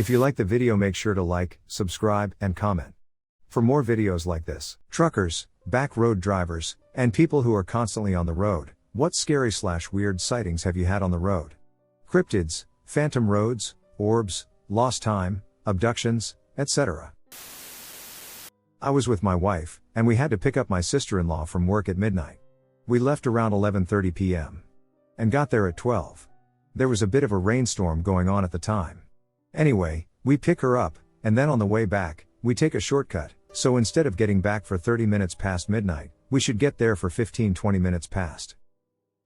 If you like the video, make sure to like, subscribe, and comment. For more videos like this. Truckers, back road drivers, and people who are constantly on the road, what scary/weird sightings have you had on the road? Cryptids, phantom roads, orbs, lost time, abductions, etc. I was with my wife, and we had to pick up my sister-in-law from work at midnight. We left around 11:30 p.m. and got there at 12. There was a bit of a rainstorm going on at the time. Anyway, we pick her up, and then on the way back, we take a shortcut, so instead of getting back for 30 minutes past midnight, we should get there for 15-20 minutes past.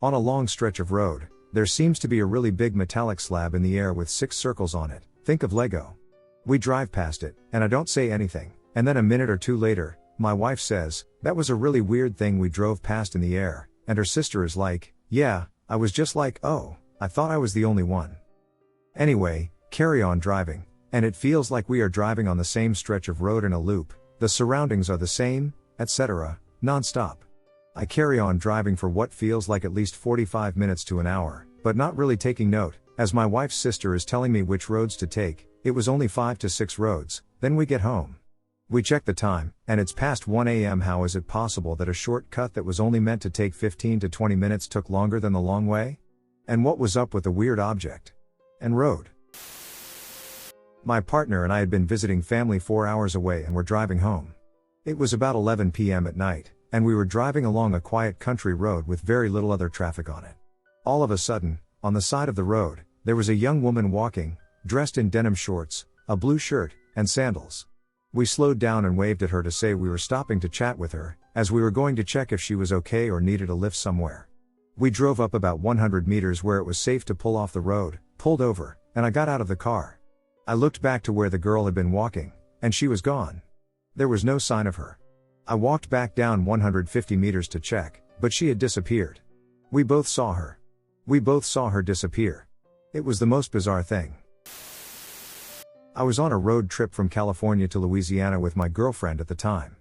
On a long stretch of road, there seems to be a really big metallic slab in the air with 6 circles on it, think of Lego. We drive past it, and I don't say anything, and then a minute or two later, my wife says, "That was a really weird thing we drove past in the air," and her sister is like, "Yeah, I was just like, oh, I thought I was the only one." Anyway, carry on driving, and it feels like we are driving on the same stretch of road in a loop, the surroundings are the same, etc., non-stop. I carry on driving for what feels like at least 45 minutes to an hour, but not really taking note, as my wife's sister is telling me which roads to take. It was only 5 to 6 roads. Then we get home. We check the time, and it's past 1 a.m. How is it possible that a shortcut that was only meant to take 15 to 20 minutes took longer than the long way? And what was up with the weird object and road? My partner and I had been visiting family 4 hours away and were driving home. It was about 11 p.m. at night, and we were driving along a quiet country road with very little other traffic on it. All of a sudden, on the side of the road, there was a young woman walking, dressed in denim shorts, a blue shirt, and sandals. We slowed down and waved at her to say we were stopping to chat with her, as we were going to check if she was okay or needed a lift somewhere. We drove up about 100 meters where it was safe to pull off the road, pulled over, and I got out of the car. I looked back to where the girl had been walking, and she was gone. There was no sign of her. I walked back down 150 meters to check, but she had disappeared. We both saw her. We both saw her disappear. It was the most bizarre thing. I was on a road trip from California to Louisiana with my girlfriend at the time.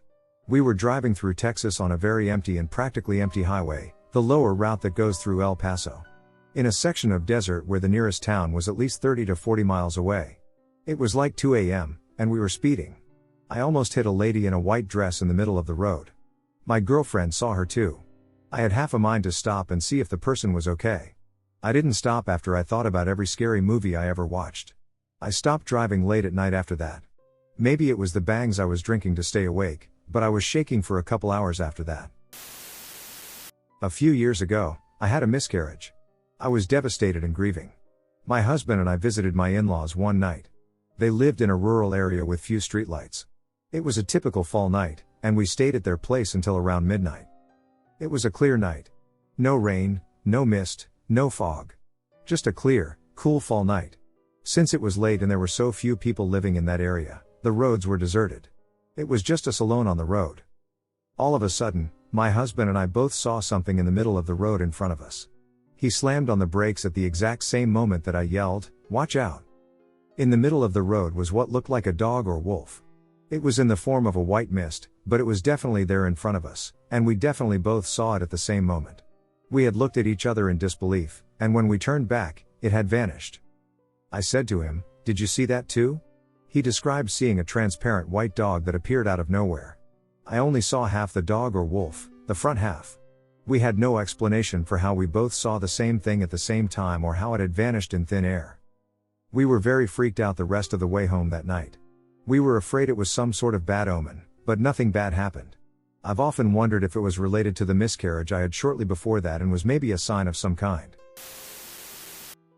We were driving through Texas on a very empty and practically empty highway, the lower route that goes through El Paso. In a section of desert where the nearest town was at least 30 to 40 miles away. It was like 2 a.m., and we were speeding. I almost hit a lady in a white dress in the middle of the road. My girlfriend saw her too. I had half a mind to stop and see if the person was okay. I didn't stop after I thought about every scary movie I ever watched. I stopped driving late at night after that. Maybe it was the bangs I was drinking to stay awake, but I was shaking for a couple hours after that. A few years ago, I had a miscarriage. I was devastated and grieving. My husband and I visited my in-laws one night. They lived in a rural area with few streetlights. It was a typical fall night, and we stayed at their place until around midnight. It was a clear night. No rain, no mist, no fog. Just a clear, cool fall night. Since it was late and there were so few people living in that area, the roads were deserted. It was just us alone on the road. All of a sudden, my husband and I both saw something in the middle of the road in front of us. He slammed on the brakes at the exact same moment that I yelled, "Watch out!" In the middle of the road was what looked like a dog or wolf. It was in the form of a white mist, but it was definitely there in front of us, and we definitely both saw it at the same moment. We had looked at each other in disbelief, and when we turned back, it had vanished. I said to him, "Did you see that too?" He described seeing a transparent white dog that appeared out of nowhere. I only saw half the dog or wolf, the front half. We had no explanation for how we both saw the same thing at the same time or how it had vanished in thin air. We were very freaked out the rest of the way home that night. We were afraid it was some sort of bad omen, but nothing bad happened. I've often wondered if it was related to the miscarriage I had shortly before that and was maybe a sign of some kind.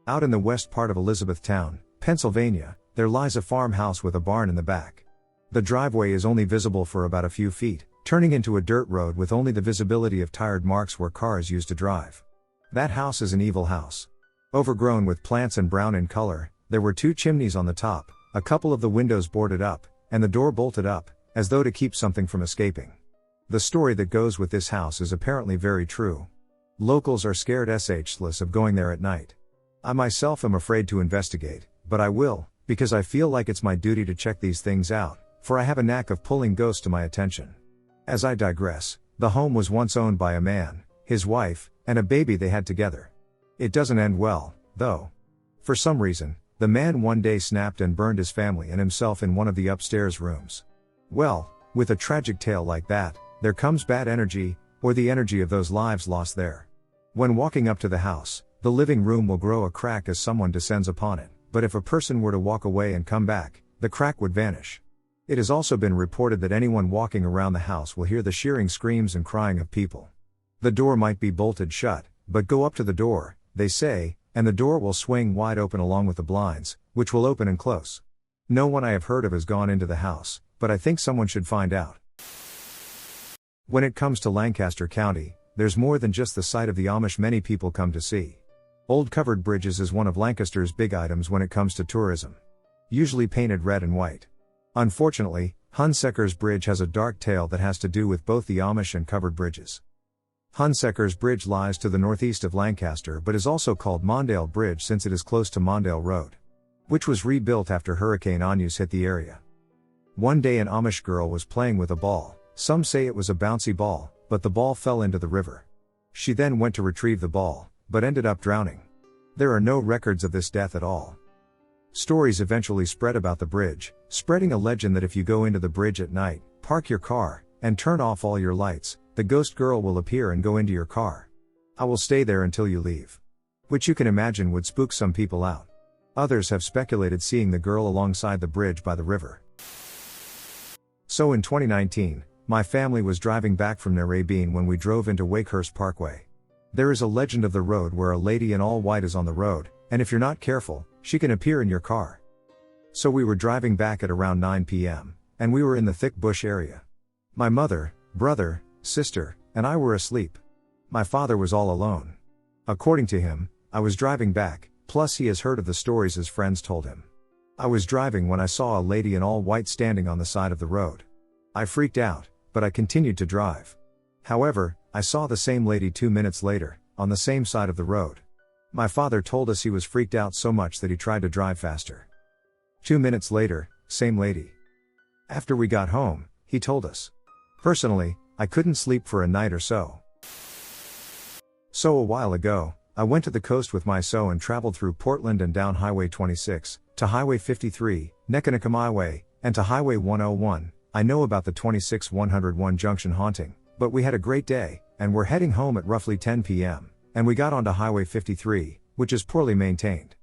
Out in the west part of Elizabethtown, Pennsylvania, there lies a farmhouse with a barn in the back. The driveway is only visible for about a few feet, turning into a dirt road with only the visibility of tired marks where cars used to drive. That house is an evil house. Overgrown with plants and brown in color, there were 2 chimneys on the top, a couple of the windows boarded up, and the door bolted up, as though to keep something from escaping. The story that goes with this house is apparently very true. Locals are scared shitless of going there at night. I myself am afraid to investigate, but I will, because I feel like it's my duty to check these things out, for I have a knack of pulling ghosts to my attention. As I digress, the home was once owned by a man, his wife, and a baby they had together. It doesn't end well, though. For some reason, the man one day snapped and burned his family and himself in one of the upstairs rooms. Well, with a tragic tale like that, there comes bad energy, or the energy of those lives lost there. When walking up to the house, the living room will grow a crack as someone descends upon it, but if a person were to walk away and come back, the crack would vanish. It has also been reported that anyone walking around the house will hear the shearing screams and crying of people. The door might be bolted shut, but go up to the door, they say, and the door will swing wide open along with the blinds, which will open and close. No one I have heard of has gone into the house, but I think someone should find out. When it comes to Lancaster County, there's more than just the sight of the Amish many people come to see. Old covered bridges is one of Lancaster's big items when it comes to tourism. Usually painted red and white. Unfortunately, Hunsaker's Bridge has a dark tale that has to do with both the Amish and covered bridges. Hunsaker's Bridge lies to the northeast of Lancaster but is also called Mondale Bridge since it is close to Mondale Road, which was rebuilt after Hurricane Anyus hit the area. One day an Amish girl was playing with a ball. Some say it was a bouncy ball, but the ball fell into the river. She then went to retrieve the ball, but ended up drowning. There are no records of this death at all. Stories eventually spread about the bridge, spreading a legend that if you go into the bridge at night, park your car, and turn off all your lights, the ghost girl will appear and go into your car. I will stay there until you leave. Which you can imagine would spook some people out. Others have speculated seeing the girl alongside the bridge by the river. So in 2019, my family was driving back from Narrabeen when we drove into Wakehurst Parkway. There is a legend of the road where a lady in all white is on the road, and if you're not careful, she can appear in your car. So we were driving back at around 9 p.m., and we were in the thick bush area. My mother, brother, sister, and I were asleep. My father was all alone. According to him, I was driving back, plus he has heard of the stories his friends told him. I was driving when I saw a lady in all white standing on the side of the road. I freaked out, but I continued to drive. However, I saw the same lady 2 minutes later, on the same side of the road. My father told us he was freaked out so much that he tried to drive faster. 2 minutes later, same lady. After we got home, he told us. Personally, I couldn't sleep for a night or so. So a while ago, I went to the coast with my so and traveled through Portland and down Highway 26, to Highway 53, Neckanekam Highway, and to Highway 101. I know about the 26-101 junction haunting, but we had a great day, and we're heading home at roughly 10 p.m., and we got onto Highway 53, which is poorly maintained.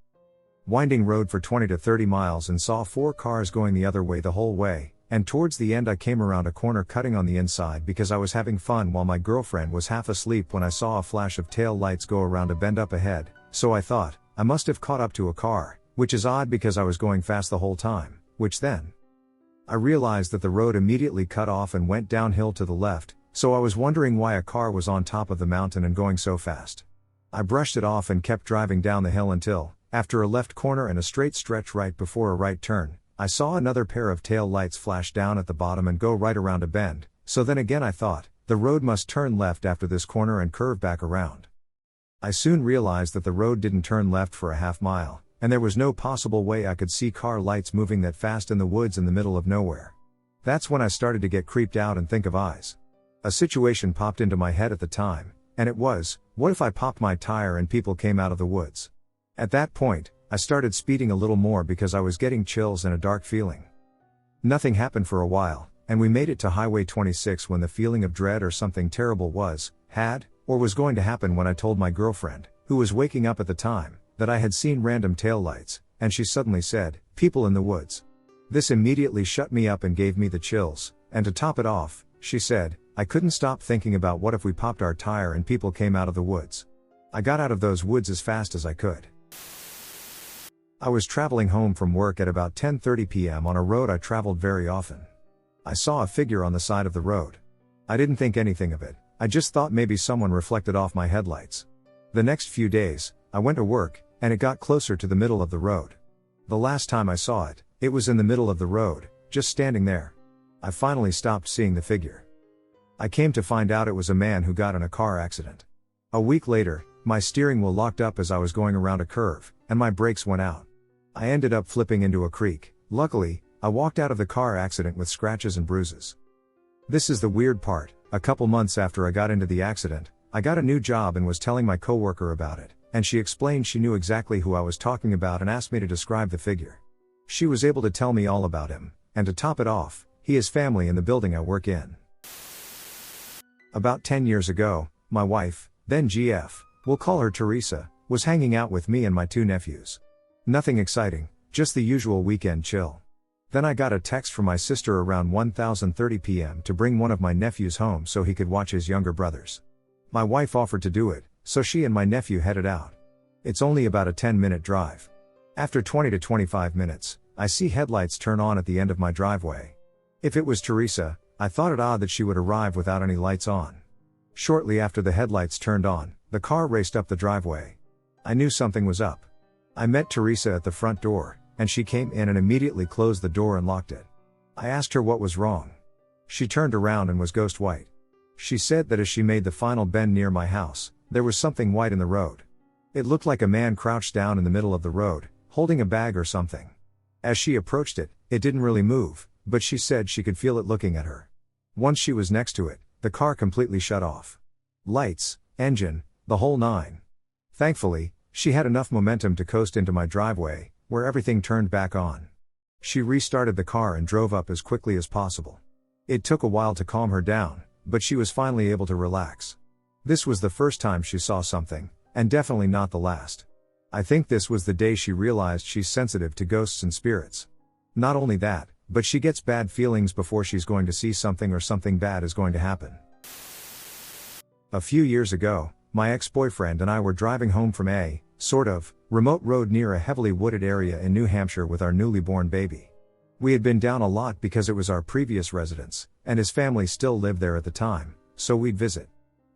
Winding road for 20 to 30 miles and saw 4 cars going the other way the whole way, and towards the end I came around a corner cutting on the inside because I was having fun while my girlfriend was half asleep when I saw a flash of tail lights go around a bend up ahead, so I thought, I must have caught up to a car, which is odd because I was going fast the whole time, which then I realized that the road immediately cut off and went downhill to the left, so I was wondering why a car was on top of the mountain and going so fast. I brushed it off and kept driving down the hill until, after a left corner and a straight stretch right before a right turn, I saw another pair of tail lights flash down at the bottom and go right around a bend, so then again I thought, the road must turn left after this corner and curve back around. I soon realized that the road didn't turn left for a half mile, and there was no possible way I could see car lights moving that fast in the woods in the middle of nowhere. That's when I started to get creeped out and think of eyes. A situation popped into my head at the time, and it was, what if I popped my tire and people came out of the woods? At that point, I started speeding a little more because I was getting chills and a dark feeling. Nothing happened for a while, and we made it to Highway 26 when the feeling of dread or something terrible was going to happen when I told my girlfriend, who was waking up at the time, that I had seen random taillights, and she suddenly said, "People in the woods." This immediately shut me up and gave me the chills, and to top it off, she said, I couldn't stop thinking about what if we popped our tire and people came out of the woods. I got out of those woods as fast as I could. I was traveling home from work at about 10:30 p.m. on a road I traveled very often. I saw a figure on the side of the road. I didn't think anything of it, I just thought maybe someone reflected off my headlights. The next few days, I went to work, and it got closer to the middle of the road. The last time I saw it, it was in the middle of the road, just standing there. I finally stopped seeing the figure. I came to find out it was a man who got in a car accident. A week later, my steering wheel locked up as I was going around a curve, and my brakes went out. I ended up flipping into a creek. Luckily, I walked out of the car accident with scratches and bruises. This is the weird part, a couple months after I got into the accident, I got a new job and was telling my coworker about it, and she explained she knew exactly who I was talking about and asked me to describe the figure. She was able to tell me all about him, and to top it off, he has family in the building I work in. About 10 years ago, my wife, then GF, we'll call her Teresa, was hanging out with me and my 2 nephews. Nothing exciting, just the usual weekend chill. Then I got a text from my sister around 1:30 p.m. to bring one of my nephews home so he could watch his younger brothers. My wife offered to do it, so she and my nephew headed out. It's only about a 10-minute drive. After 20 to 25 minutes, I see headlights turn on at the end of my driveway. If it was Teresa, I thought it odd that she would arrive without any lights on. Shortly after the headlights turned on, the car raced up the driveway. I knew something was up. I met Teresa at the front door, and she came in and immediately closed the door and locked it. I asked her what was wrong. She turned around and was ghost white. She said that as she made the final bend near my house, there was something white in the road. It looked like a man crouched down in the middle of the road, holding a bag or something. As she approached it, it didn't really move, but she said she could feel it looking at her. Once she was next to it, the car completely shut off. Lights, engine, the whole nine. Thankfully, she had enough momentum to coast into my driveway, where everything turned back on. She restarted the car and drove up as quickly as possible. It took a while to calm her down, but she was finally able to relax. This was the first time she saw something, and definitely not the last. I think this was the day she realized she's sensitive to ghosts and spirits. Not only that, but she gets bad feelings before she's going to see something or something bad is going to happen. A few years ago, my ex-boyfriend and I were driving home from a, sort of, remote road near a heavily wooded area in New Hampshire with our newly born baby. We had been down a lot because it was our previous residence, and his family still lived there at the time, so we'd visit.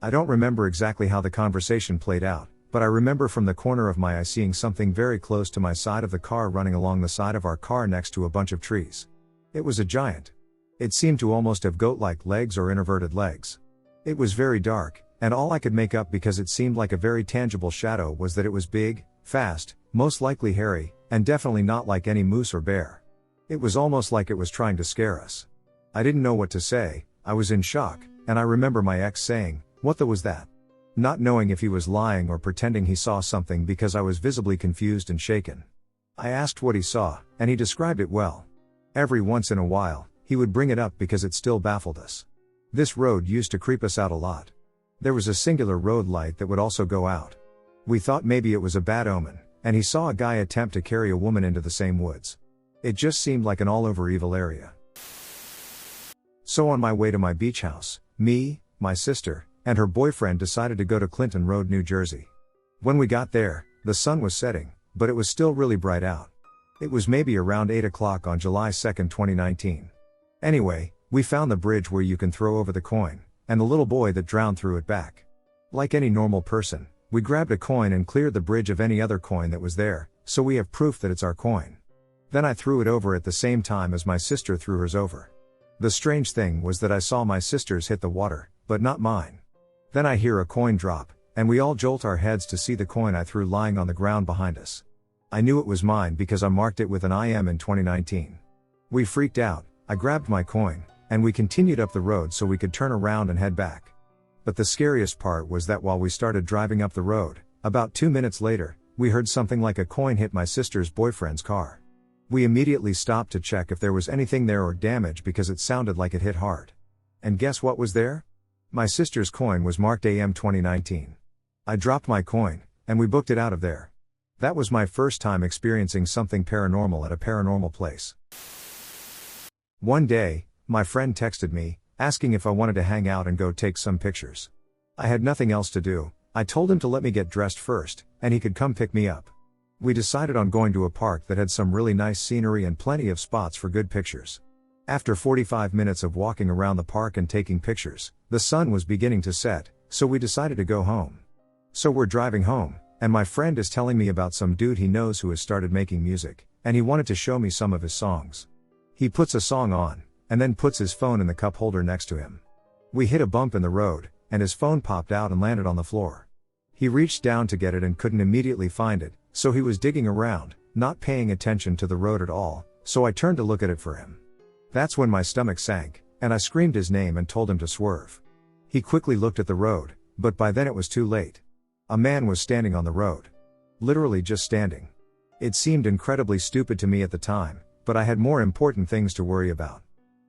I don't remember exactly how the conversation played out, but I remember from the corner of my eye seeing something very close to my side of the car running along the side of our car next to a bunch of trees. It was a giant. It seemed to almost have goat-like legs or inverted legs. It was very dark, and all I could make up because it seemed like a very tangible shadow was that it was big, fast, most likely hairy, and definitely not like any moose or bear. It was almost like it was trying to scare us. I didn't know what to say, I was in shock, and I remember my ex saying, "What the was that?" Not knowing if he was lying or pretending he saw something because I was visibly confused and shaken. I asked what he saw, and he described it well. Every once in a while, he would bring it up because it still baffled us. This road used to creep us out a lot. There was a singular road light that would also go out. We thought maybe it was a bad omen, and he saw a guy attempt to carry a woman into the same woods. It just seemed like an all-over evil area. So on my way to my beach house, me, my sister, and her boyfriend decided to go to Clinton Road, New Jersey. When we got there, the sun was setting, but it was still really bright out. It was maybe around 8 o'clock on July 2nd, 2019. Anyway, we found the bridge where you can throw over the coin, and the little boy that drowned threw it back. Like any normal person, we grabbed a coin and cleared the bridge of any other coin that was there, so we have proof that it's our coin. Then I threw it over at the same time as my sister threw hers over. The strange thing was that I saw my sister's hit the water, but not mine. Then I hear a coin drop, and we all jolt our heads to see the coin I threw lying on the ground behind us. I knew it was mine because I marked it with an IM in 2019. We freaked out, I grabbed my coin, and we continued up the road so we could turn around and head back. But the scariest part was that while we started driving up the road, about 2 minutes later, we heard something like a coin hit my sister's boyfriend's car. We immediately stopped to check if there was anything there or damage because it sounded like it hit hard. And guess what was there? My sister's coin was marked AM 2019. I dropped my coin, and we booked it out of there. That was my first time experiencing something paranormal at a paranormal place. One day, my friend texted me, asking if I wanted to hang out and go take some pictures. I had nothing else to do. I told him to let me get dressed first, and he could come pick me up. We decided on going to a park that had some really nice scenery and plenty of spots for good pictures. After 45 minutes of walking around the park and taking pictures, the sun was beginning to set, so we decided to go home. So we're driving home, and my friend is telling me about some dude he knows who has started making music, and he wanted to show me some of his songs. He puts a song on, and then puts his phone in the cup holder next to him. We hit a bump in the road, and his phone popped out and landed on the floor. He reached down to get it and couldn't immediately find it, so he was digging around, not paying attention to the road at all, so I turned to look at it for him. That's when my stomach sank, and I screamed his name and told him to swerve. He quickly looked at the road, but by then it was too late. A man was standing on the road. Literally just standing. It seemed incredibly stupid to me at the time, but I had more important things to worry about.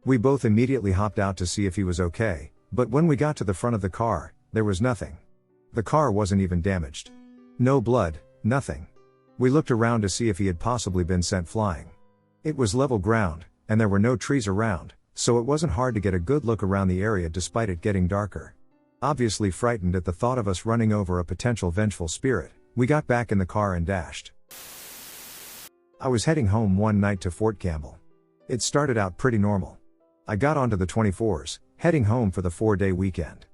We both immediately hopped out to see if he was okay, but when we got to the front of the car, there was nothing. The car wasn't even damaged. No blood, nothing. We looked around to see if he had possibly been sent flying. It was level ground, and there were no trees around, so it wasn't hard to get a good look around the area despite it getting darker. Obviously frightened at the thought of us running over a potential vengeful spirit, we got back in the car and dashed. I was heading home one night to Fort Campbell. It started out pretty normal. I got onto the 24s, heading home for the 4-day weekend.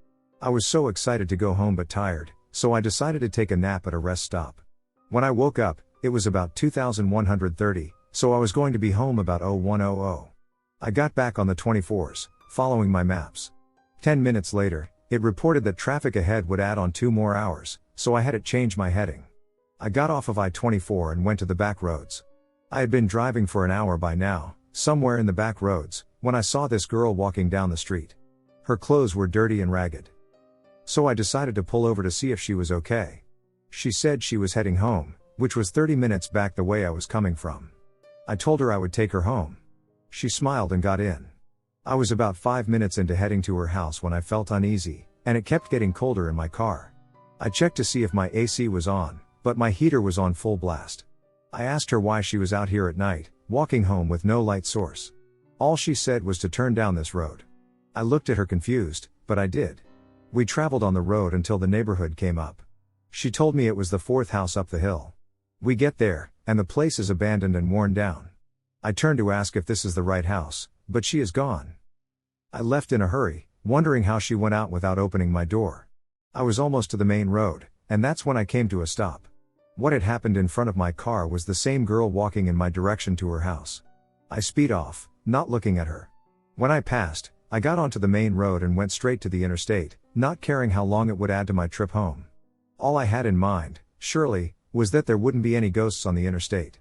I was so excited to go home but tired, so I decided to take a nap at a rest stop. When I woke up, it was about 2130, so I was going to be home about 0100. I got back on the 24s, following my maps. 10 minutes later, it reported that traffic ahead would add on 2 more hours, so I had it change my heading. I got off of I-24 and went to the back roads. I had been driving for an hour by now, somewhere in the back roads, when I saw this girl walking down the street. Her clothes were dirty and ragged. So I decided to pull over to see if she was okay. She said she was heading home, which was 30 minutes back the way I was coming from. I told her I would take her home. She smiled and got in. I was about 5 minutes into heading to her house when I felt uneasy, and it kept getting colder in my car. I checked to see if my AC was on, but my heater was on full blast. I asked her why she was out here at night, walking home with no light source. All she said was to turn down this road. I looked at her confused, but I did. We traveled on the road until the neighborhood came up. She told me it was the 4th house up the hill. We get there, and the place is abandoned and worn down. I turned to ask if this is the right house, but she is gone. I left in a hurry, wondering how she went out without opening my door. I was almost to the main road, and that's when I came to a stop. What had happened in front of my car was the same girl walking in my direction to her house. I speed off, not looking at her. When I passed, I got onto the main road and went straight to the interstate, not caring how long it would add to my trip home. All I had in mind, surely, was that there wouldn't be any ghosts on the interstate.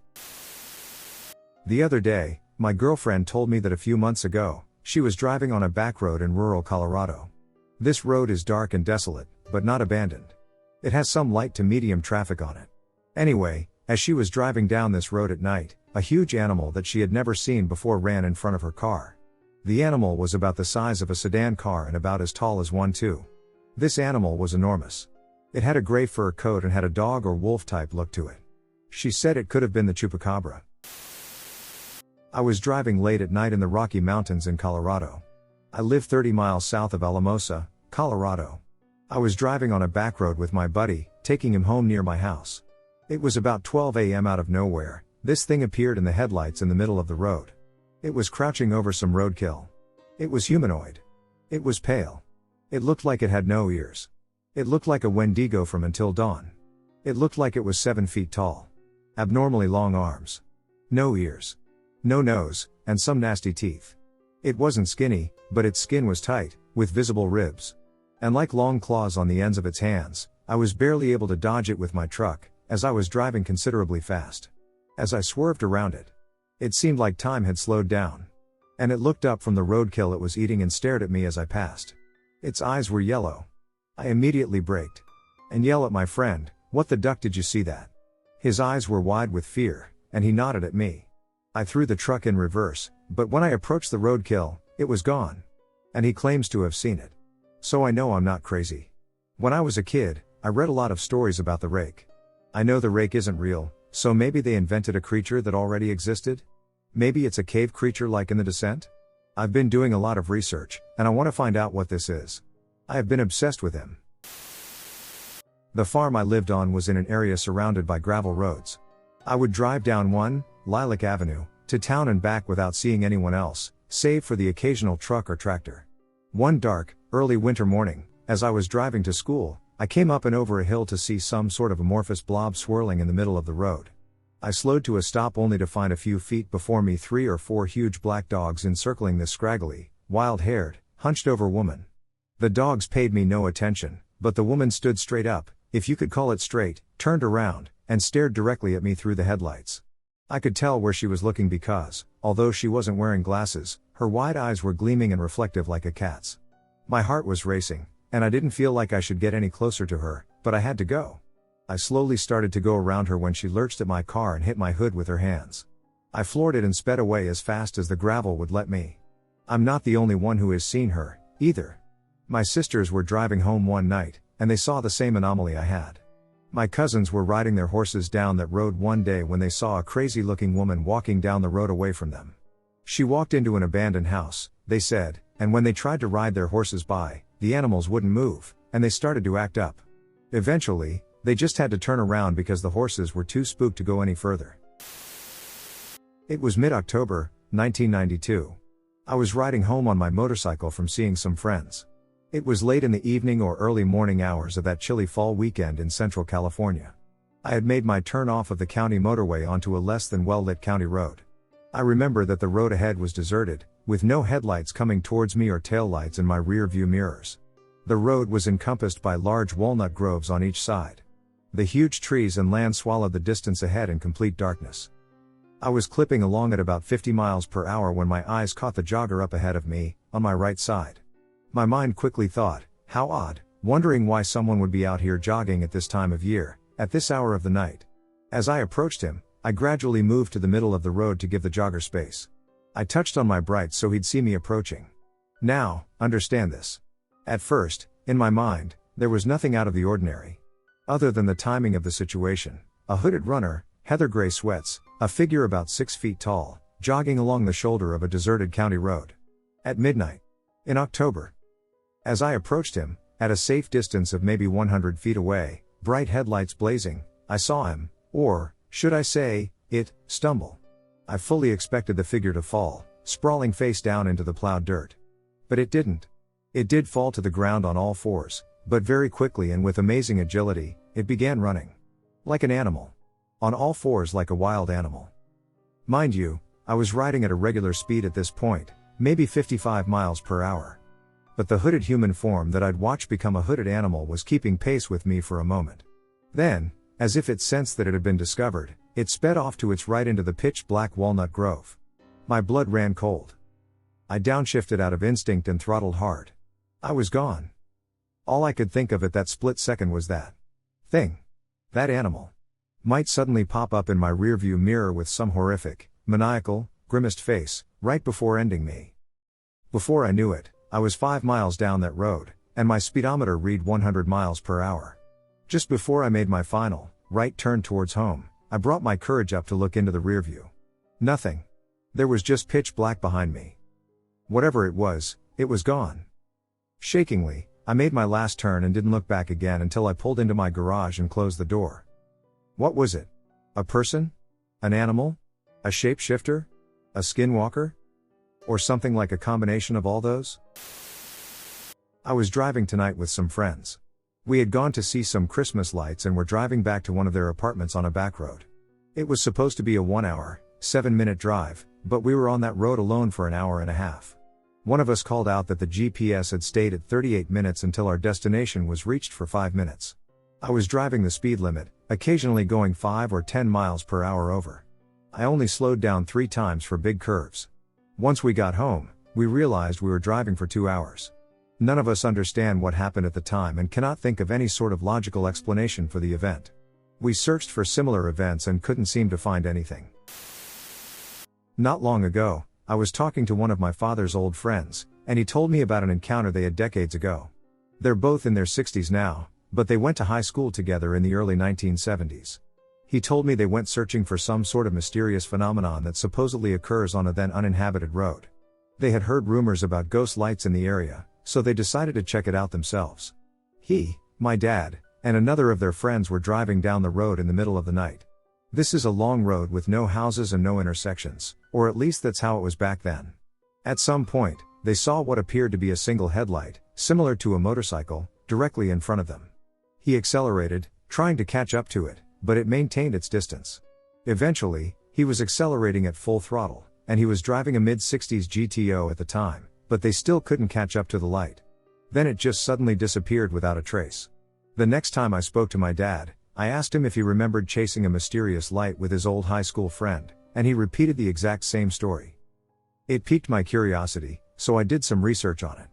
The other day, my girlfriend told me that a few months ago, she was driving on a back road in rural Colorado. This road is dark and desolate, but not abandoned. It has some light to medium traffic on it. Anyway, as she was driving down this road at night, a huge animal that she had never seen before ran in front of her car. The animal was about the size of a sedan car and about as tall as one too. This animal was enormous. It had a gray fur coat and had a dog or wolf type look to it. She said it could have been the chupacabra. I was driving late at night in the Rocky Mountains in Colorado. I live 30 miles south of Alamosa, Colorado. I was driving on a back road with my buddy, taking him home near my house. It was about 12 a.m. out of nowhere. This thing appeared in the headlights in the middle of the road. It was crouching over some roadkill. It was humanoid. It was pale. It looked like it had no ears. It looked like a Wendigo from Until Dawn. It looked like it was 7 feet tall. Abnormally long arms. No ears. No nose, and some nasty teeth. It wasn't skinny, but its skin was tight, with visible ribs. And like long claws on the ends of its hands, I was barely able to dodge it with my truck, as I was driving considerably fast. As I swerved around it, it seemed like time had slowed down. And it looked up from the roadkill it was eating and stared at me as I passed. Its eyes were yellow. I immediately braked. And yelled at my friend, "What the duck, did you see that?" His eyes were wide with fear, and he nodded at me. I threw the truck in reverse, but when I approached the roadkill, it was gone. And he claims to have seen it. So I know I'm not crazy. When I was a kid, I read a lot of stories about the rake. I know the rake isn't real, so maybe they invented a creature that already existed? Maybe it's a cave creature like in The Descent? I've been doing a lot of research, and I want to find out what this is. I have been obsessed with him. The farm I lived on was in an area surrounded by gravel roads. I would drive down one, Lilac Avenue, to town and back without seeing anyone else, save for the occasional truck or tractor. One dark, early winter morning, as I was driving to school, I came up and over a hill to see some sort of amorphous blob swirling in the middle of the road. I slowed to a stop only to find a few feet before me 3 or 4 huge black dogs encircling this scraggly, wild-haired, hunched-over woman. The dogs paid me no attention, but the woman stood straight up, if you could call it straight, turned around, and stared directly at me through the headlights. I could tell where she was looking because, although she wasn't wearing glasses, her wide eyes were gleaming and reflective like a cat's. My heart was racing, and I didn't feel like I should get any closer to her, but I had to go. I slowly started to go around her when she lurched at my car and hit my hood with her hands. I floored it and sped away as fast as the gravel would let me. I'm not the only one who has seen her, either. My sisters were driving home one night, and they saw the same anomaly I had. My cousins were riding their horses down that road one day when they saw a crazy-looking woman walking down the road away from them. She walked into an abandoned house, they said, and when they tried to ride their horses by, the animals wouldn't move, and they started to act up. Eventually, they just had to turn around because the horses were too spooked to go any further. It was mid-October, 1992. I was riding home on my motorcycle from seeing some friends. It was late in the evening or early morning hours of that chilly fall weekend in Central California. I had made my turn off of the county motorway onto a less than well-lit county road. I remember that the road ahead was deserted, with no headlights coming towards me or taillights in my rear view mirrors. The road was encompassed by large walnut groves on each side. The huge trees and land swallowed the distance ahead in complete darkness. I was clipping along at about 50 miles per hour when my eyes caught the jogger up ahead of me, on my right side. My mind quickly thought, how odd, wondering why someone would be out here jogging at this time of year, at this hour of the night. As I approached him, I gradually moved to the middle of the road to give the jogger space. I touched on my brights so he'd see me approaching. Now, understand this. At first, in my mind, there was nothing out of the ordinary. Other than the timing of the situation, a hooded runner, heather gray sweats, a figure about 6 feet tall, jogging along the shoulder of a deserted county road. At midnight. In October. As I approached him, at a safe distance of maybe 100 feet away, bright headlights blazing, I saw him, or, should I say, it, stumble. I fully expected the figure to fall, sprawling face down into the plowed dirt. But it didn't. It did fall to the ground on all fours, but very quickly and with amazing agility, it began running. Like an animal. On all fours like a wild animal. Mind you, I was riding at a regular speed at this point, maybe 55 miles per hour. But the hooded human form that I'd watched become a hooded animal was keeping pace with me for a moment. Then, as if it sensed that it had been discovered, it sped off to its right into the pitch-black walnut grove. My blood ran cold. I downshifted out of instinct and throttled hard. I was gone. All I could think of at that split second was that thing. That animal. Might suddenly pop up in my rearview mirror with some horrific, maniacal, grimaced face, right before ending me. Before I knew it, I was 5 miles down that road, and my speedometer read 100 miles per hour. Just before I made my final, right turn towards home, I brought my courage up to look into the rearview. Nothing. There was just pitch black behind me. Whatever it was gone. Shakingly, I made my last turn and didn't look back again until I pulled into my garage and closed the door. What was it? A person? An animal? A shapeshifter? A skinwalker? Or something like a combination of all those? I was driving tonight with some friends. We had gone to see some Christmas lights and were driving back to one of their apartments on a back road. It was supposed to be a 1-hour, 7-minute drive, but we were on that road alone for an hour and a half. One of us called out that the GPS had stayed at 38 minutes until our destination was reached for 5 minutes. I was driving the speed limit, occasionally going 5 or 10 miles per hour over. I only slowed down 3 times for big curves. Once we got home, we realized we were driving for 2 hours. None of us understand what happened at the time and cannot think of any sort of logical explanation for the event. We searched for similar events and couldn't seem to find anything. Not long ago, I was talking to one of my father's old friends, and he told me about an encounter they had decades ago. They're both in their 60s now, but they went to high school together in the early 1970s. He told me they went searching for some sort of mysterious phenomenon that supposedly occurs on a then uninhabited road. They had heard rumors about ghost lights in the area, so they decided to check it out themselves. He, my dad, and another of their friends were driving down the road in the middle of the night. This is a long road with no houses and no intersections, or at least that's how it was back then. At some point, they saw what appeared to be a single headlight, similar to a motorcycle, directly in front of them. He accelerated, trying to catch up to it, but it maintained its distance. Eventually, he was accelerating at full throttle, and he was driving a mid-60s GTO at the time, but they still couldn't catch up to the light. Then it just suddenly disappeared without a trace. The next time I spoke to my dad, I asked him if he remembered chasing a mysterious light with his old high school friend, and he repeated the exact same story. It piqued my curiosity, so I did some research on it.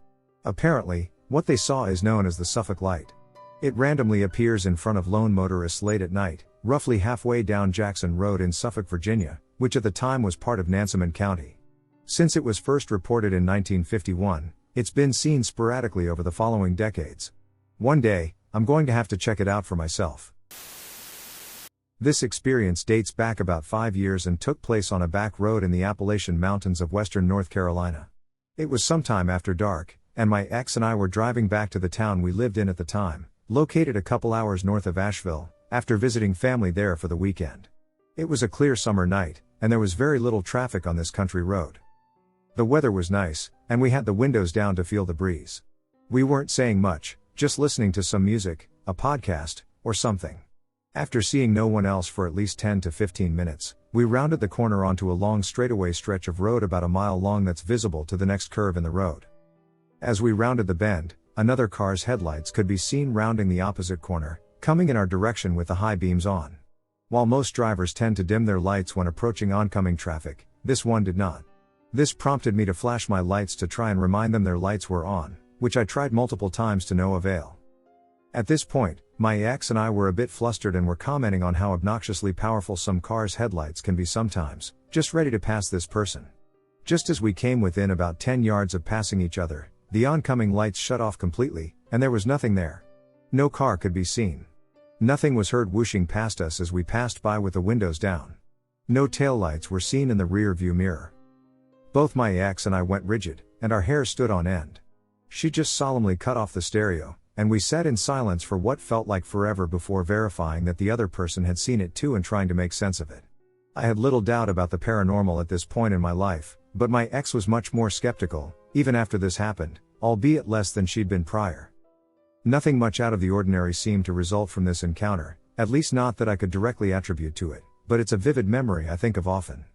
Apparently, what they saw is known as the Suffolk light. It randomly appears in front of lone motorists late at night, roughly halfway down Jackson Road in Suffolk, Virginia, which at the time was part of Nansemond County. Since it was first reported in 1951, it's been seen sporadically over the following decades. One day, I'm going to have to check it out for myself. This experience dates back about 5 years and took place on a back road in the Appalachian Mountains of western North Carolina. It was sometime after dark, and my ex and I were driving back to the town we lived in at the time, located a couple hours north of Asheville, after visiting family there for the weekend. It was a clear summer night, and there was very little traffic on this country road. The weather was nice, and we had the windows down to feel the breeze. We weren't saying much, just listening to some music, a podcast, or something. After seeing no one else for at least 10 to 15 minutes, we rounded the corner onto a long straightaway stretch of road about a mile long that's visible to the next curve in the road. As we rounded the bend, another car's headlights could be seen rounding the opposite corner, coming in our direction with the high beams on. While most drivers tend to dim their lights when approaching oncoming traffic, this one did not. This prompted me to flash my lights to try and remind them their lights were on, which I tried multiple times to no avail. At this point, my ex and I were a bit flustered and were commenting on how obnoxiously powerful some cars' headlights can be sometimes, just ready to pass this person. Just as we came within about 10 yards of passing each other, the oncoming lights shut off completely, and there was nothing there. No car could be seen. Nothing was heard whooshing past us as we passed by with the windows down. No taillights were seen in the rear view mirror. Both my ex and I went rigid, and our hair stood on end. She just solemnly cut off the stereo, and we sat in silence for what felt like forever before verifying that the other person had seen it too and trying to make sense of it. I had little doubt about the paranormal at this point in my life, but my ex was much more skeptical, even after this happened, albeit less than she'd been prior. Nothing much out of the ordinary seemed to result from this encounter, at least not that I could directly attribute to it, but it's a vivid memory I think of often.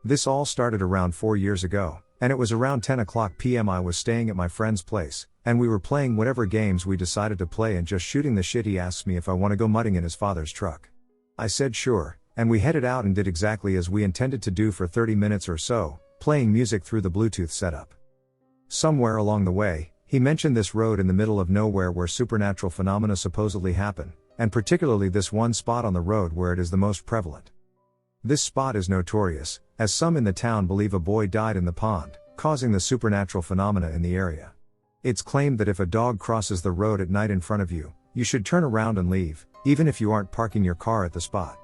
This all started around 4 years ago, and it was around 10 o'clock p.m. I was staying at my friend's place, and we were playing whatever games we decided to play and just shooting the shit. He asks me if I want to go mudding in his father's truck. I said sure, and we headed out and did exactly as we intended to do for 30 minutes or so, playing music through the Bluetooth setup. Somewhere along the way, he mentioned this road in the middle of nowhere where supernatural phenomena supposedly happen, and particularly this one spot on the road where it is the most prevalent. This spot is notorious, as some in the town believe a boy died in the pond, causing the supernatural phenomena in the area. It's claimed that if a dog crosses the road at night in front of you, you should turn around and leave, even if you aren't parking your car at the spot.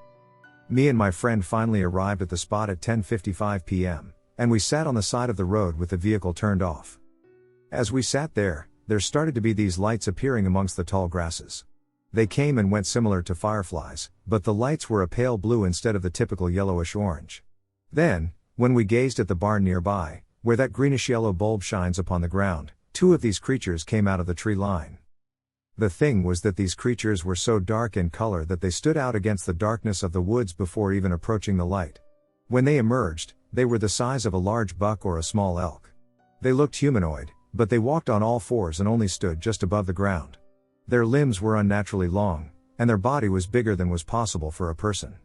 Me and my friend finally arrived at the spot at 10:55 p.m., and we sat on the side of the road with the vehicle turned off. As we sat there started to be these lights appearing amongst the tall grasses. They came and went similar to fireflies, but the lights were a pale blue instead of the typical yellowish orange. Then, when we gazed at the barn nearby, where that greenish-yellow bulb shines upon the ground, 2 of these creatures came out of the tree line. The thing was that these creatures were so dark in color that they stood out against the darkness of the woods before even approaching the light. When they emerged, they were the size of a large buck or a small elk. They looked humanoid, but they walked on all fours and only stood just above the ground. Their limbs were unnaturally long, and their body was bigger than was possible for a person.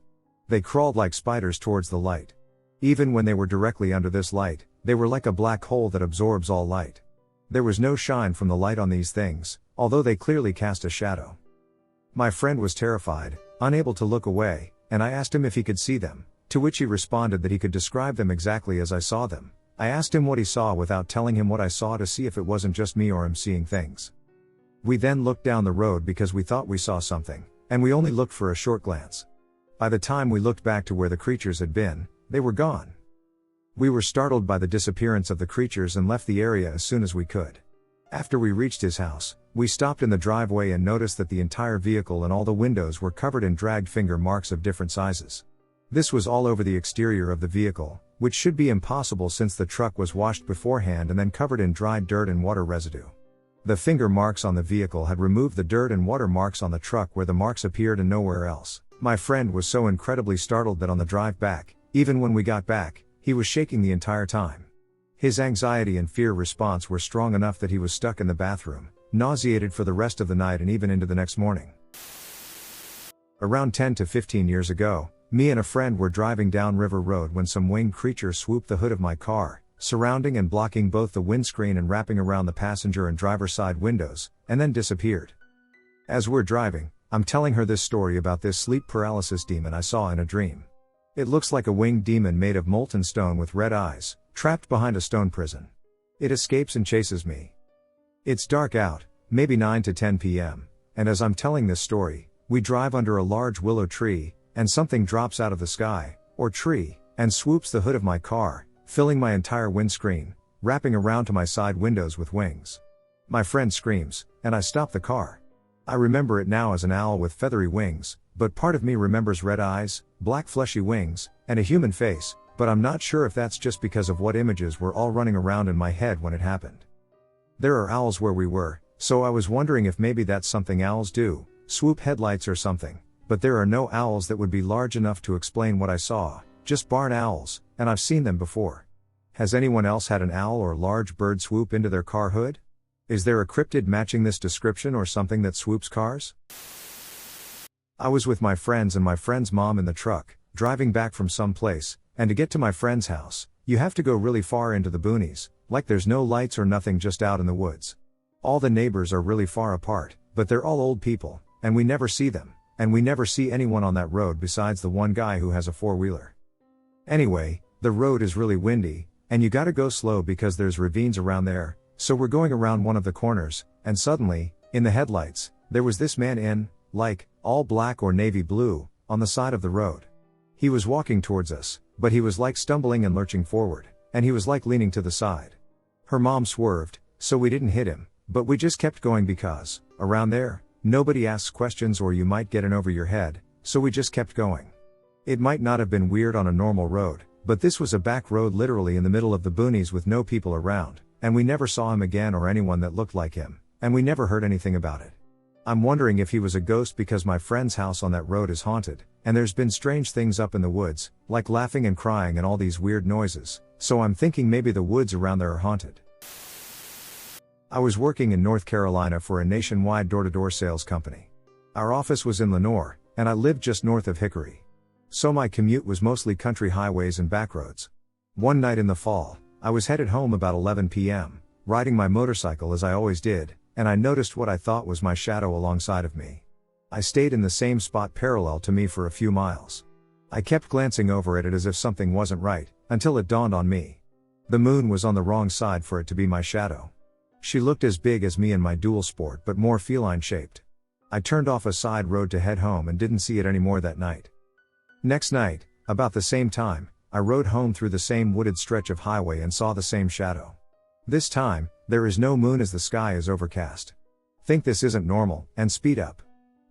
They crawled like spiders towards the light. Even when they were directly under this light, they were like a black hole that absorbs all light. There was no shine from the light on these things, although they clearly cast a shadow. My friend was terrified, unable to look away, and I asked him if he could see them, to which he responded that he could describe them exactly as I saw them. I asked him what he saw without telling him what I saw to see if it wasn't just me or him seeing things. We then looked down the road because we thought we saw something, and we only looked for a short glance. By the time we looked back to where the creatures had been, they were gone. We were startled by the disappearance of the creatures and left the area as soon as we could. After we reached his house, we stopped in the driveway and noticed that the entire vehicle and all the windows were covered in dragged finger marks of different sizes. This was all over the exterior of the vehicle, which should be impossible since the truck was washed beforehand and then covered in dried dirt and water residue. The finger marks on the vehicle had removed the dirt and water marks on the truck where the marks appeared and nowhere else. My friend was so incredibly startled that on the drive back, even when we got back, he was shaking the entire time. His anxiety and fear response were strong enough that he was stuck in the bathroom, nauseated for the rest of the night and even into the next morning. Around 10 to 15 years ago, me and a friend were driving down River Road when some winged creature swooped the hood of my car, surrounding and blocking both the windscreen and wrapping around the passenger and driver side windows, and then disappeared. As we're driving, I'm telling her this story about this sleep paralysis demon I saw in a dream. It looks like a winged demon made of molten stone with red eyes, trapped behind a stone prison. It escapes and chases me. It's dark out, maybe 9 to 10 p.m., and as I'm telling this story, we drive under a large willow tree, and something drops out of the sky, or tree, and swoops the hood of my car, filling my entire windscreen, wrapping around to my side windows with wings. My friend screams, and I stop the car. I remember it now as an owl with feathery wings, but part of me remembers red eyes, black fleshy wings, and a human face, but I'm not sure if that's just because of what images were all running around in my head when it happened. There are owls where we were, so I was wondering if maybe that's something owls do, swoop headlights or something, but there are no owls that would be large enough to explain what I saw, just barn owls, and I've seen them before. Has anyone else had an owl or large bird swoop into their car hood? Is there a cryptid matching this description or something that swoops cars? I was with my friends and my friend's mom in the truck, driving back from some place, and to get to my friend's house, you have to go really far into the boonies, like there's no lights or nothing just out in the woods. All the neighbors are really far apart, but they're all old people, and we never see them, and we never see anyone on that road besides the one guy who has a four-wheeler. Anyway, the road is really windy, and you gotta go slow because there's ravines around there, so we're going around one of the corners, and suddenly, in the headlights, there was this man in, like, all black or navy blue, on the side of the road. He was walking towards us, but he was like stumbling and lurching forward, and he was like leaning to the side. Her mom swerved, so we didn't hit him, but we just kept going because, around there, nobody asks questions or you might get in over your head, so we just kept going. It might not have been weird on a normal road, but this was a back road literally in the middle of the boonies with no people around, and we never saw him again or anyone that looked like him, and we never heard anything about it. I'm wondering if he was a ghost because my friend's house on that road is haunted, and there's been strange things up in the woods, like laughing and crying and all these weird noises, so I'm thinking maybe the woods around there are haunted. I was working in North Carolina for a nationwide door-to-door sales company. Our office was in Lenoir, and I lived just north of Hickory. So my commute was mostly country highways and back roads. One night in the fall, I was headed home about 11 p.m., riding my motorcycle as I always did, and I noticed what I thought was my shadow alongside of me. I stayed in the same spot parallel to me for a few miles. I kept glancing over at it as if something wasn't right, until it dawned on me. The moon was on the wrong side for it to be my shadow. She looked as big as me in my dual sport but more feline shaped. I turned off a side road to head home and didn't see it anymore that night. Next night, about the same time, I rode home through the same wooded stretch of highway and saw the same shadow. This time, there is no moon as the sky is overcast. Think this isn't normal, and speed up.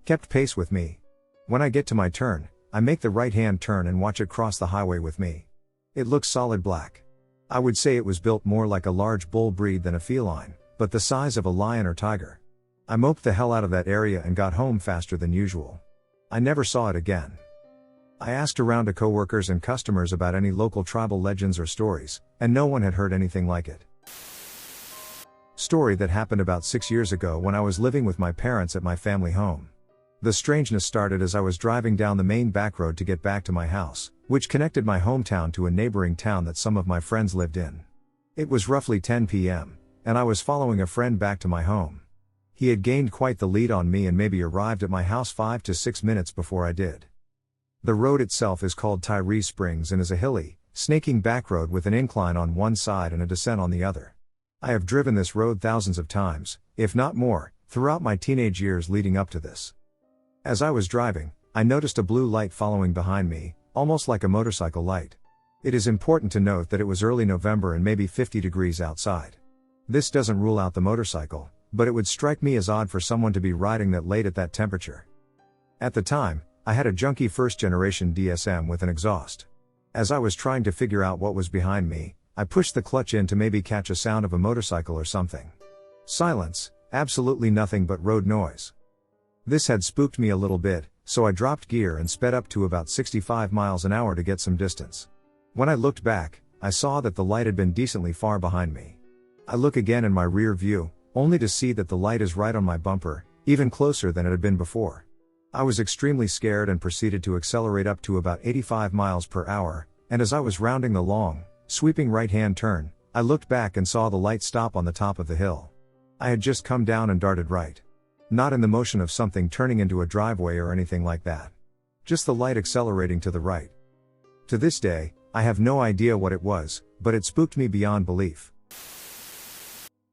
Kept pace with me. When I get to my turn, I make the right-hand turn and watch it cross the highway with me. It looks solid black. I would say it was built more like a large bull breed than a feline, but the size of a lion or tiger. I moped the hell out of that area and got home faster than usual. I never saw it again. I asked around to coworkers and customers about any local tribal legends or stories, and no one had heard anything like it. Story that happened about 6 years ago when I was living with my parents at my family home. The strangeness started as I was driving down the main back road to get back to my house, which connected my hometown to a neighboring town that some of my friends lived in. It was roughly 10 p.m., and I was following a friend back to my home. He had gained quite the lead on me and maybe arrived at my house 5 to 6 minutes before I did. The road itself is called Tyree Springs and is a hilly, snaking back road with an incline on one side and a descent on the other. I have driven this road thousands of times, if not more, throughout my teenage years leading up to this. As I was driving, I noticed a blue light following behind me, almost like a motorcycle light. It is important to note that it was early November and maybe 50 degrees outside. This doesn't rule out the motorcycle, but it would strike me as odd for someone to be riding that late at that temperature. At the time, I had a junky first-generation DSM with an exhaust. As I was trying to figure out what was behind me, I pushed the clutch in to maybe catch a sound of a motorcycle or something. Silence, absolutely nothing but road noise. This had spooked me a little bit, so I dropped gear and sped up to about 65 miles an hour to get some distance. When I looked back, I saw that the light had been decently far behind me. I look again in my rear view, only to see that the light is right on my bumper, even closer than it had been before. I was extremely scared and proceeded to accelerate up to about 85 miles per hour, and as I was rounding the long, sweeping right-hand turn, I looked back and saw the light stop on the top of the hill. I had just come down and darted right. Not in the motion of something turning into a driveway or anything like that. Just the light accelerating to the right. To this day, I have no idea what it was, but it spooked me beyond belief.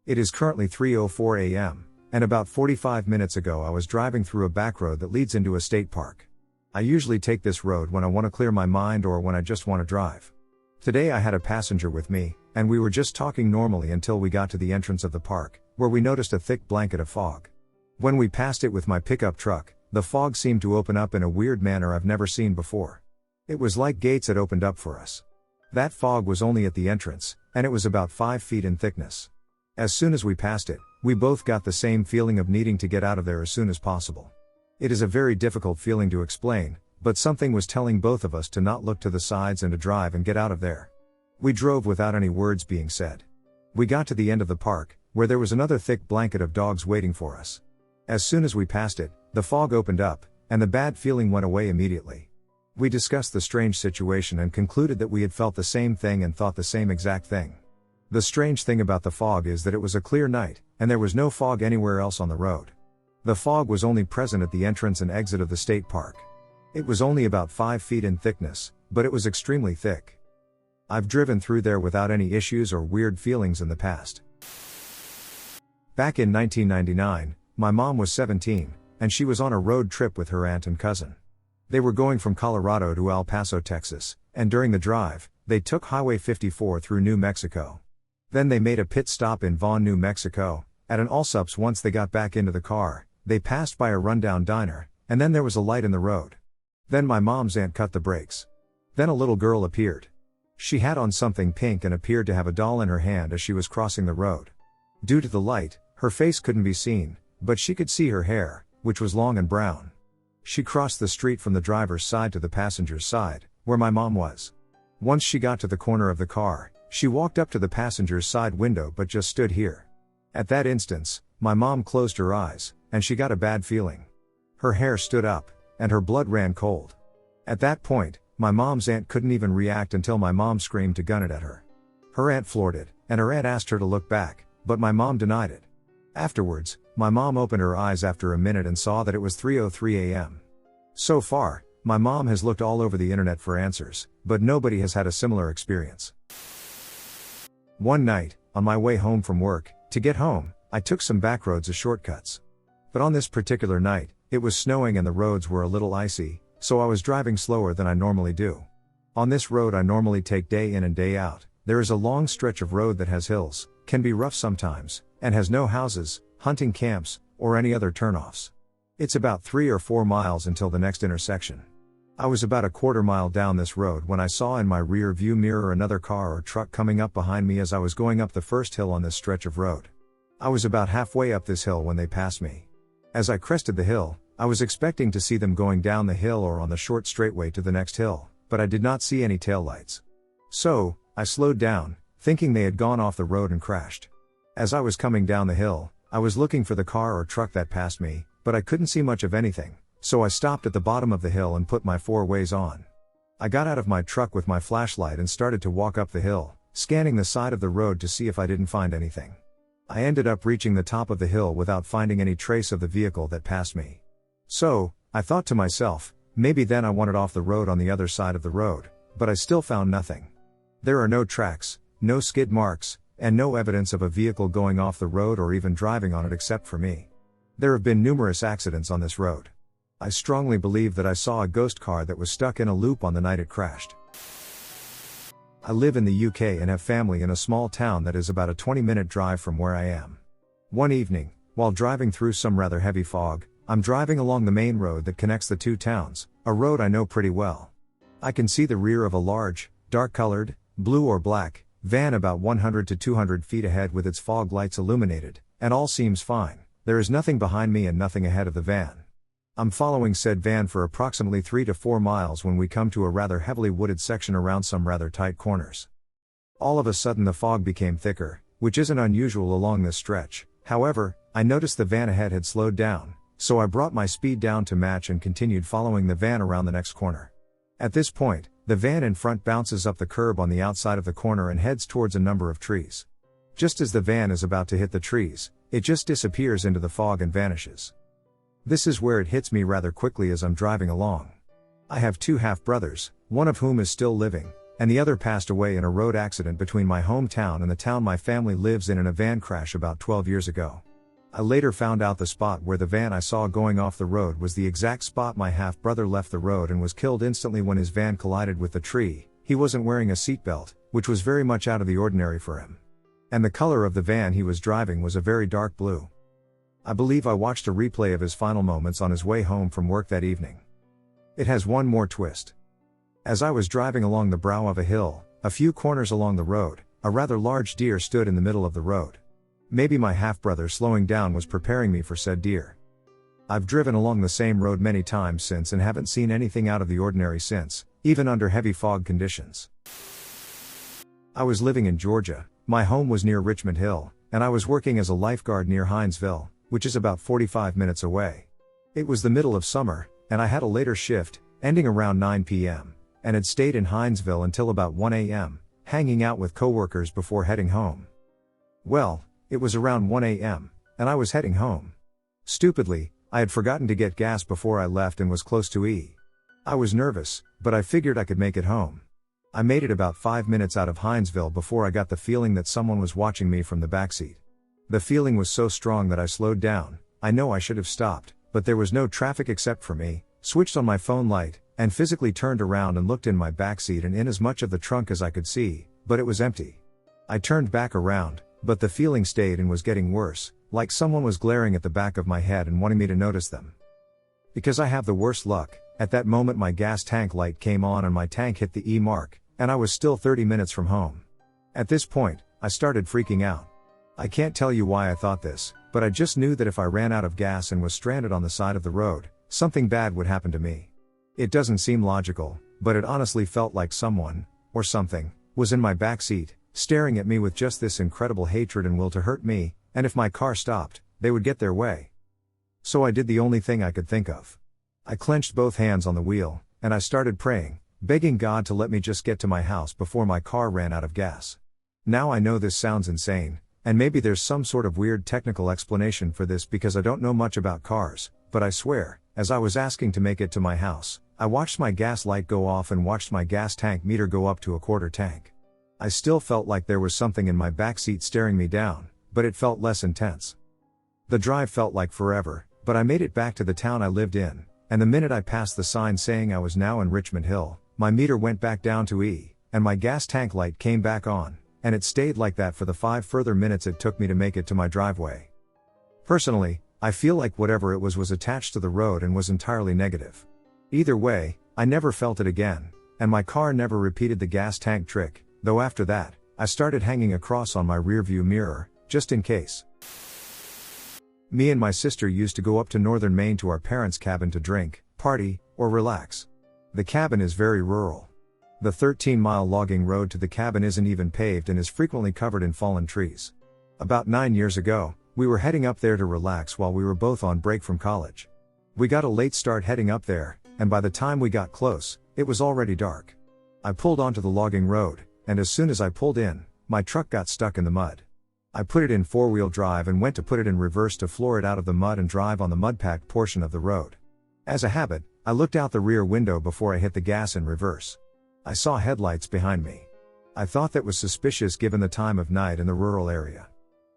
It is currently 3:04 a.m., and about 45 minutes ago I was driving through a back road that leads into a state park. I usually take this road when I want to clear my mind or when I just want to drive. Today I had a passenger with me, and we were just talking normally until we got to the entrance of the park, where we noticed a thick blanket of fog. When we passed it with my pickup truck, the fog seemed to open up in a weird manner I've never seen before. It was like gates had opened up for us. That fog was only at the entrance, and it was about 5 feet in thickness. As soon as we passed it, we both got the same feeling of needing to get out of there as soon as possible. It is a very difficult feeling to explain, but something was telling both of us to not look to the sides and to drive and get out of there. We drove without any words being said. We got to the end of the park, where there was another thick blanket of dogs waiting for us. As soon as we passed it, the fog opened up, and the bad feeling went away immediately. We discussed the strange situation and concluded that we had felt the same thing and thought the same exact thing. The strange thing about the fog is that it was a clear night, and there was no fog anywhere else on the road. The fog was only present at the entrance and exit of the state park. It was only about 5 feet in thickness, but it was extremely thick. I've driven through there without any issues or weird feelings in the past. Back in 1999, my mom was 17, and she was on a road trip with her aunt and cousin. They were going from Colorado to El Paso, Texas, and during the drive, they took Highway 54 through New Mexico. Then they made a pit stop in Vaughn, New Mexico. At an Allsups. Once they got back into the car, they passed by a rundown diner, and then there was a light in the road. Then my mom's aunt cut the brakes. Then a little girl appeared. She had on something pink and appeared to have a doll in her hand as she was crossing the road. Due to the light, her face couldn't be seen, but she could see her hair, which was long and brown. She crossed the street from the driver's side to the passenger's side, where my mom was. Once she got to the corner of the car, she walked up to the passenger's side window but just stood here. At that instance, my mom closed her eyes, and she got a bad feeling. Her hair stood up, and her blood ran cold. At that point, my mom's aunt couldn't even react until my mom screamed to gun it at her. Her aunt floored it, and her aunt asked her to look back, but my mom denied it. Afterwards, my mom opened her eyes after a minute and saw that it was 3:03 a.m. So far, my mom has looked all over the internet for answers, but nobody has had a similar experience. One night, on my way home from work, to get home, I took some back roads as shortcuts. But on this particular night, it was snowing and the roads were a little icy, so I was driving slower than I normally do. On this road I normally take day in and day out. There is a long stretch of road that has hills, can be rough sometimes, and has no houses, hunting camps, or any other turnoffs. It's about 3 or 4 miles until the next intersection. I was about a quarter mile down this road when I saw in my rear view mirror another car or truck coming up behind me as I was going up the first hill on this stretch of road. I was about halfway up this hill when they passed me. As I crested the hill, I was expecting to see them going down the hill or on the short straightway to the next hill, but I did not see any taillights. So, I slowed down, thinking they had gone off the road and crashed. As I was coming down the hill, I was looking for the car or truck that passed me, but I couldn't see much of anything, so I stopped at the bottom of the hill and put my 4-ways on. I got out of my truck with my flashlight and started to walk up the hill, scanning the side of the road to see if I didn't find anything. I ended up reaching the top of the hill without finding any trace of the vehicle that passed me. So, I thought to myself, maybe then I wanted off the road on the other side of the road, but I still found nothing. There are no tracks, no skid marks, and no evidence of a vehicle going off the road or even driving on it except for me. There have been numerous accidents on this road. I strongly believe that I saw a ghost car that was stuck in a loop on the night it crashed. I live in the UK and have family in a small town that is about a 20-minute drive from where I am. One evening, while driving through some rather heavy fog, I'm driving along the main road that connects the two towns, a road I know pretty well. I can see the rear of a large, dark-colored, blue or black, van about 100 to 200 feet ahead with its fog lights illuminated, and all seems fine. There is nothing behind me and nothing ahead of the van. I'm following said van for approximately 3 to 4 miles when we come to a rather heavily wooded section around some rather tight corners. All of a sudden the fog became thicker, which isn't unusual along this stretch. However, I noticed the van ahead had slowed down, so I brought my speed down to match and continued following the van around the next corner. At this point, the van in front bounces up the curb on the outside of the corner and heads towards a number of trees. Just as the van is about to hit the trees, it just disappears into the fog and vanishes. This is where it hits me rather quickly as I'm driving along. I have 2 half-brothers, one of whom is still living, and the other passed away in a road accident between my hometown and the town my family lives in a van crash about 12 years ago. I later found out the spot where the van I saw going off the road was the exact spot my half-brother left the road and was killed instantly when his van collided with the tree. He wasn't wearing a seatbelt, which was very much out of the ordinary for him. And the color of the van he was driving was a very dark blue. I believe I watched a replay of his final moments on his way home from work that evening. It has one more twist. As I was driving along the brow of a hill, a few corners along the road, a rather large deer stood in the middle of the road. Maybe my half-brother slowing down was preparing me for said deer. I've driven along the same road many times since and haven't seen anything out of the ordinary since, even under heavy fog conditions. I was living in Georgia, my home was near Richmond Hill, and I was working as a lifeguard near Hinesville, which is about 45 minutes away. It was the middle of summer, and I had a later shift, ending around 9 p.m., and had stayed in Hinesville until about 1 a.m., hanging out with coworkers before heading home. Well, it was around 1 a.m., and I was heading home. Stupidly, I had forgotten to get gas before I left and was close to E. I was nervous, but I figured I could make it home. I made it about 5 minutes out of Hinesville before I got the feeling that someone was watching me from the backseat. The feeling was so strong that I slowed down. I know I should have stopped, but there was no traffic except for me, switched on my phone light, and physically turned around and looked in my backseat and in as much of the trunk as I could see, but it was empty. I turned back around, but the feeling stayed and was getting worse, like someone was glaring at the back of my head and wanting me to notice them. Because I have the worst luck, at that moment my gas tank light came on and my tank hit the E mark, and I was still 30 minutes from home. At this point, I started freaking out. I can't tell you why I thought this, but I just knew that if I ran out of gas and was stranded on the side of the road, something bad would happen to me. It doesn't seem logical, but it honestly felt like someone, or something, was in my backseat, staring at me with just this incredible hatred and will to hurt me, and if my car stopped, they would get their way. So I did the only thing I could think of. I clenched both hands on the wheel, and I started praying, begging God to let me just get to my house before my car ran out of gas. Now I know this sounds insane, and maybe there's some sort of weird technical explanation for this because I don't know much about cars, but I swear, as I was asking to make it to my house, I watched my gas light go off and watched my gas tank meter go up to a quarter tank. I still felt like there was something in my backseat staring me down, but it felt less intense. The drive felt like forever, but I made it back to the town I lived in, and the minute I passed the sign saying I was now in Richmond Hill, my meter went back down to E, and my gas tank light came back on, and it stayed like that for the 5 further minutes it took me to make it to my driveway. Personally, I feel like whatever it was attached to the road and was entirely negative. Either way, I never felt it again, and my car never repeated the gas tank trick, though after that, I started hanging a cross on my rearview mirror, just in case. Me and my sister used to go up to northern Maine to our parents' cabin to drink, party, or relax. The cabin is very rural. The 13-mile logging road to the cabin isn't even paved and is frequently covered in fallen trees. About 9 years ago, we were heading up there to relax while we were both on break from college. We got a late start heading up there, and by the time we got close, it was already dark. I pulled onto the logging road, and as soon as I pulled in, my truck got stuck in the mud. I put it in 4-wheel drive and went to put it in reverse to floor it out of the mud and drive on the mud-packed portion of the road. As a habit, I looked out the rear window before I hit the gas in reverse. I saw headlights behind me. I thought that was suspicious given the time of night in the rural area.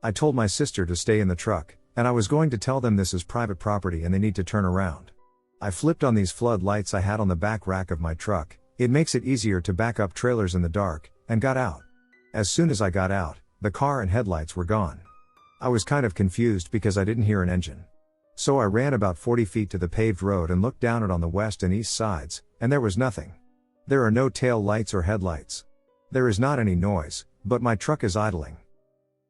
I told my sister to stay in the truck, and I was going to tell them this is private property and they need to turn around. I flipped on these flood lights I had on the back rack of my truck. It makes it easier to back up trailers in the dark, and got out. As soon as I got out, the car and headlights were gone. I was kind of confused because I didn't hear an engine. So I ran about 40 feet to the paved road and looked down it on the west and east sides, and there was nothing. There are no tail lights or headlights. There is not any noise, but my truck is idling.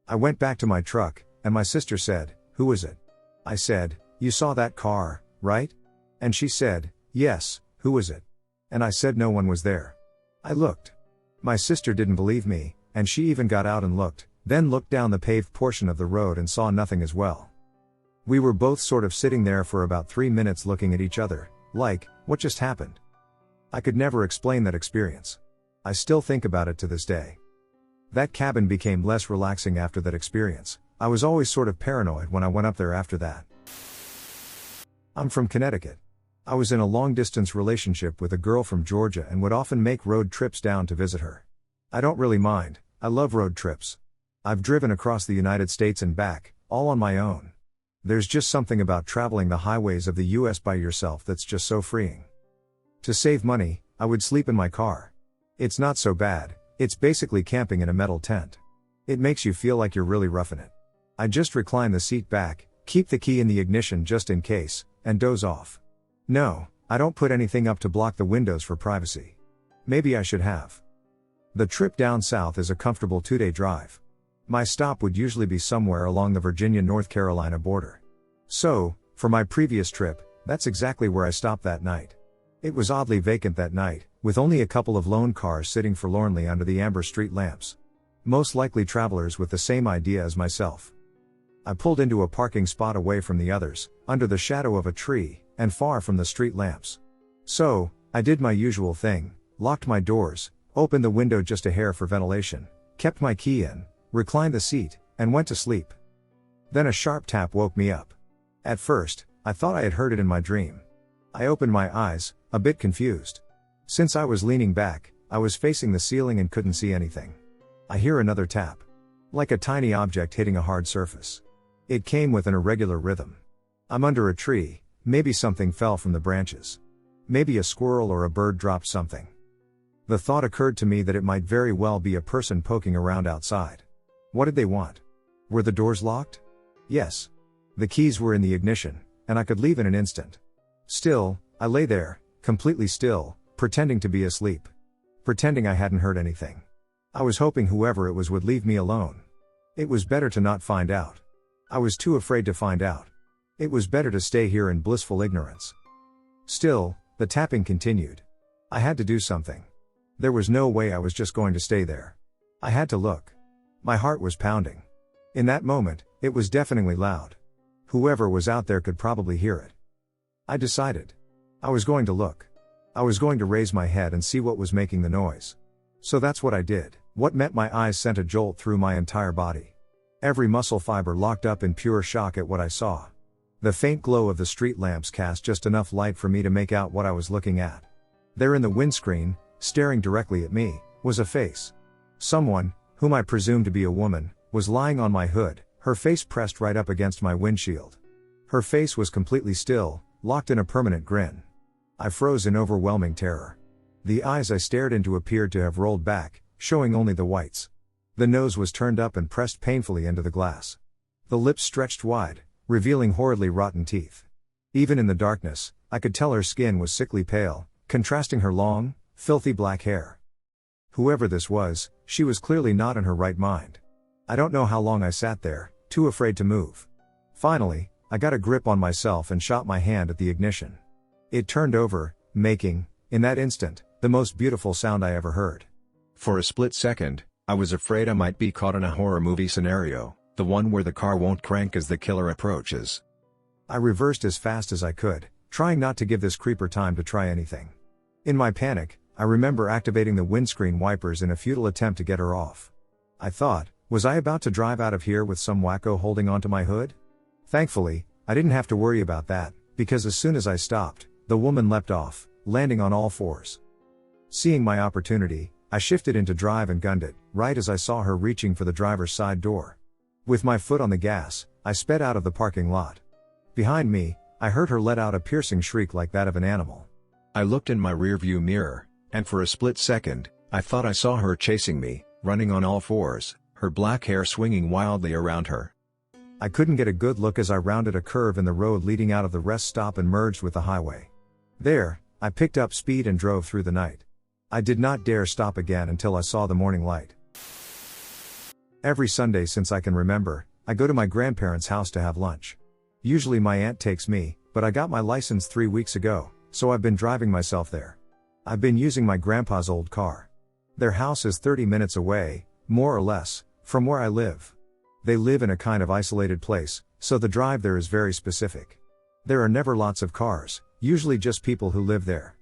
I went back to my truck, and my sister said, "Who is it?" I said, "You saw that car, right?" And she said, "Yes, who is it?" And I said no one was there. I looked. My sister didn't believe me, and she even got out and looked, then looked down the paved portion of the road and saw nothing as well. We were both sort of sitting there for about 3 minutes looking at each other, like, what just happened? I could never explain that experience. I still think about it to this day. That cabin became less relaxing after that experience. I was always sort of paranoid when I went up there after that. I'm from Connecticut. I was in a long-distance relationship with a girl from Georgia and would often make road trips down to visit her. I don't really mind, I love road trips. I've driven across the United States and back, all on my own. There's just something about traveling the highways of the US by yourself that's just so freeing. To save money, I would sleep in my car. It's not so bad, it's basically camping in a metal tent. It makes you feel like you're really roughing it. I just recline the seat back, keep the key in the ignition just in case, and doze off. No, I don't put anything up to block the windows for privacy. Maybe I should have. The trip down south is a comfortable 2-day drive. My stop would usually be somewhere along the Virginia-North Carolina border. So, for my previous trip, that's exactly where I stopped that night. It was oddly vacant that night, with only a couple of lone cars sitting forlornly under the amber street lamps. Most likely travelers with the same idea as myself. I pulled into a parking spot away from the others, under the shadow of a tree, and far from the street lamps. So, I did my usual thing, locked my doors, opened the window just a hair for ventilation, kept my key in, reclined the seat, and went to sleep. Then a sharp tap woke me up. At first, I thought I had heard it in my dream. I opened my eyes, a bit confused. Since I was leaning back, I was facing the ceiling and couldn't see anything. I hear another tap. Like a tiny object hitting a hard surface. It came with an irregular rhythm. I'm under a tree, maybe something fell from the branches. Maybe a squirrel or a bird dropped something. The thought occurred to me that it might very well be a person poking around outside. What did they want? Were the doors locked? Yes. The keys were in the ignition, and I could leave in an instant. Still, I lay there, completely still, pretending to be asleep. Pretending I hadn't heard anything. I was hoping whoever it was would leave me alone. It was better to not find out. I was too afraid to find out. It was better to stay here in blissful ignorance. Still, the tapping continued. I had to do something. There was no way I was just going to stay there. I had to look. My heart was pounding. In that moment, it was deafeningly loud. Whoever was out there could probably hear it. I decided. I was going to look. I was going to raise my head and see what was making the noise. So that's what I did. What met my eyes sent a jolt through my entire body. Every muscle fiber locked up in pure shock at what I saw. The faint glow of the street lamps cast just enough light for me to make out what I was looking at. There in the windscreen, staring directly at me, was a face. Someone, whom I presumed to be a woman, was lying on my hood, her face pressed right up against my windshield. Her face was completely still, locked in a permanent grin. I froze in overwhelming terror. The eyes I stared into appeared to have rolled back, showing only the whites. The nose was turned up and pressed painfully into the glass. The lips stretched wide, revealing horridly rotten teeth. Even in the darkness, I could tell her skin was sickly pale, contrasting her long, filthy black hair. Whoever this was, she was clearly not in her right mind. I don't know how long I sat there, too afraid to move. Finally, I got a grip on myself and shot my hand at the ignition. It turned over, making, in that instant, the most beautiful sound I ever heard. For a split second, I was afraid I might be caught in a horror movie scenario, the one where the car won't crank as the killer approaches. I reversed as fast as I could, trying not to give this creeper time to try anything. In my panic, I remember activating the windscreen wipers in a futile attempt to get her off. I thought, was I about to drive out of here with some wacko holding onto my hood? Thankfully, I didn't have to worry about that, because as soon as I stopped, the woman leapt off, landing on all fours. Seeing my opportunity, I shifted into drive and gunned it, right as I saw her reaching for the driver's side door. With my foot on the gas, I sped out of the parking lot. Behind me, I heard her let out a piercing shriek like that of an animal. I looked in my rearview mirror, and for a split second, I thought I saw her chasing me, running on all fours, her black hair swinging wildly around her. I couldn't get a good look as I rounded a curve in the road leading out of the rest stop and merged with the highway. There, I picked up speed and drove through the night. I did not dare stop again until I saw the morning light. Every Sunday since I can remember, I go to my grandparents' house to have lunch. Usually my aunt takes me, but I got my license 3 weeks ago, so I've been driving myself there. I've been using my grandpa's old car. Their house is 30 minutes away, more or less, from where I live. They live in a kind of isolated place, so the drive there is very specific. There are never lots of cars, usually just people who live there.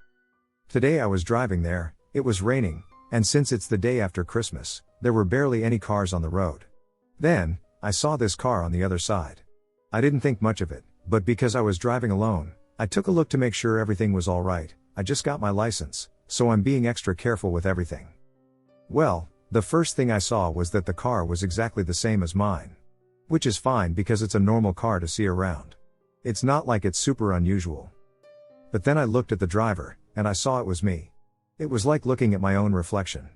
Today I was driving there, it was raining, and since it's the day after Christmas, there were barely any cars on the road. Then, I saw this car on the other side. I didn't think much of it, but because I was driving alone, I took a look to make sure everything was alright. I just got my license, so I'm being extra careful with everything. Well, the first thing I saw was that the car was exactly the same as mine. Which is fine because it's a normal car to see around. It's not like it's super unusual. But then I looked at the driver, and I saw it was me. It was like looking at my own reflection.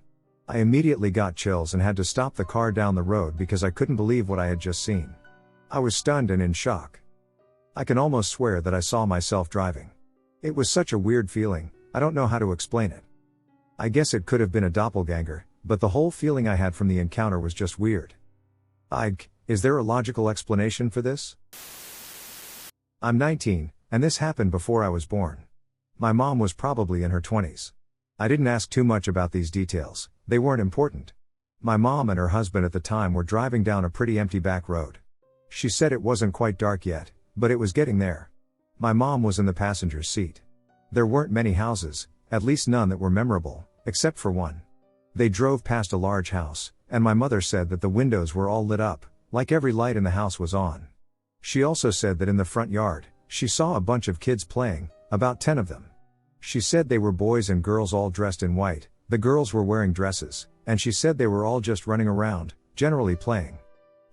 I immediately got chills and had to stop the car down the road because I couldn't believe what I had just seen. I was stunned and in shock. I can almost swear that I saw myself driving. It was such a weird feeling, I don't know how to explain it. I guess it could have been a doppelganger, but the whole feeling I had from the encounter was just weird. Is there a logical explanation for this? I'm 19, and this happened before I was born. My mom was probably in her 20s. I didn't ask too much about these details, they weren't important. My mom and her husband at the time were driving down a pretty empty back road. She said it wasn't quite dark yet, but it was getting there. My mom was in the passenger's seat. There weren't many houses, at least none that were memorable, except for one. They drove past a large house, and my mother said that the windows were all lit up, like every light in the house was on. She also said that in the front yard, she saw a bunch of kids playing, about 10 of them. She said they were boys and girls all dressed in white, the girls were wearing dresses, and she said they were all just running around, generally playing.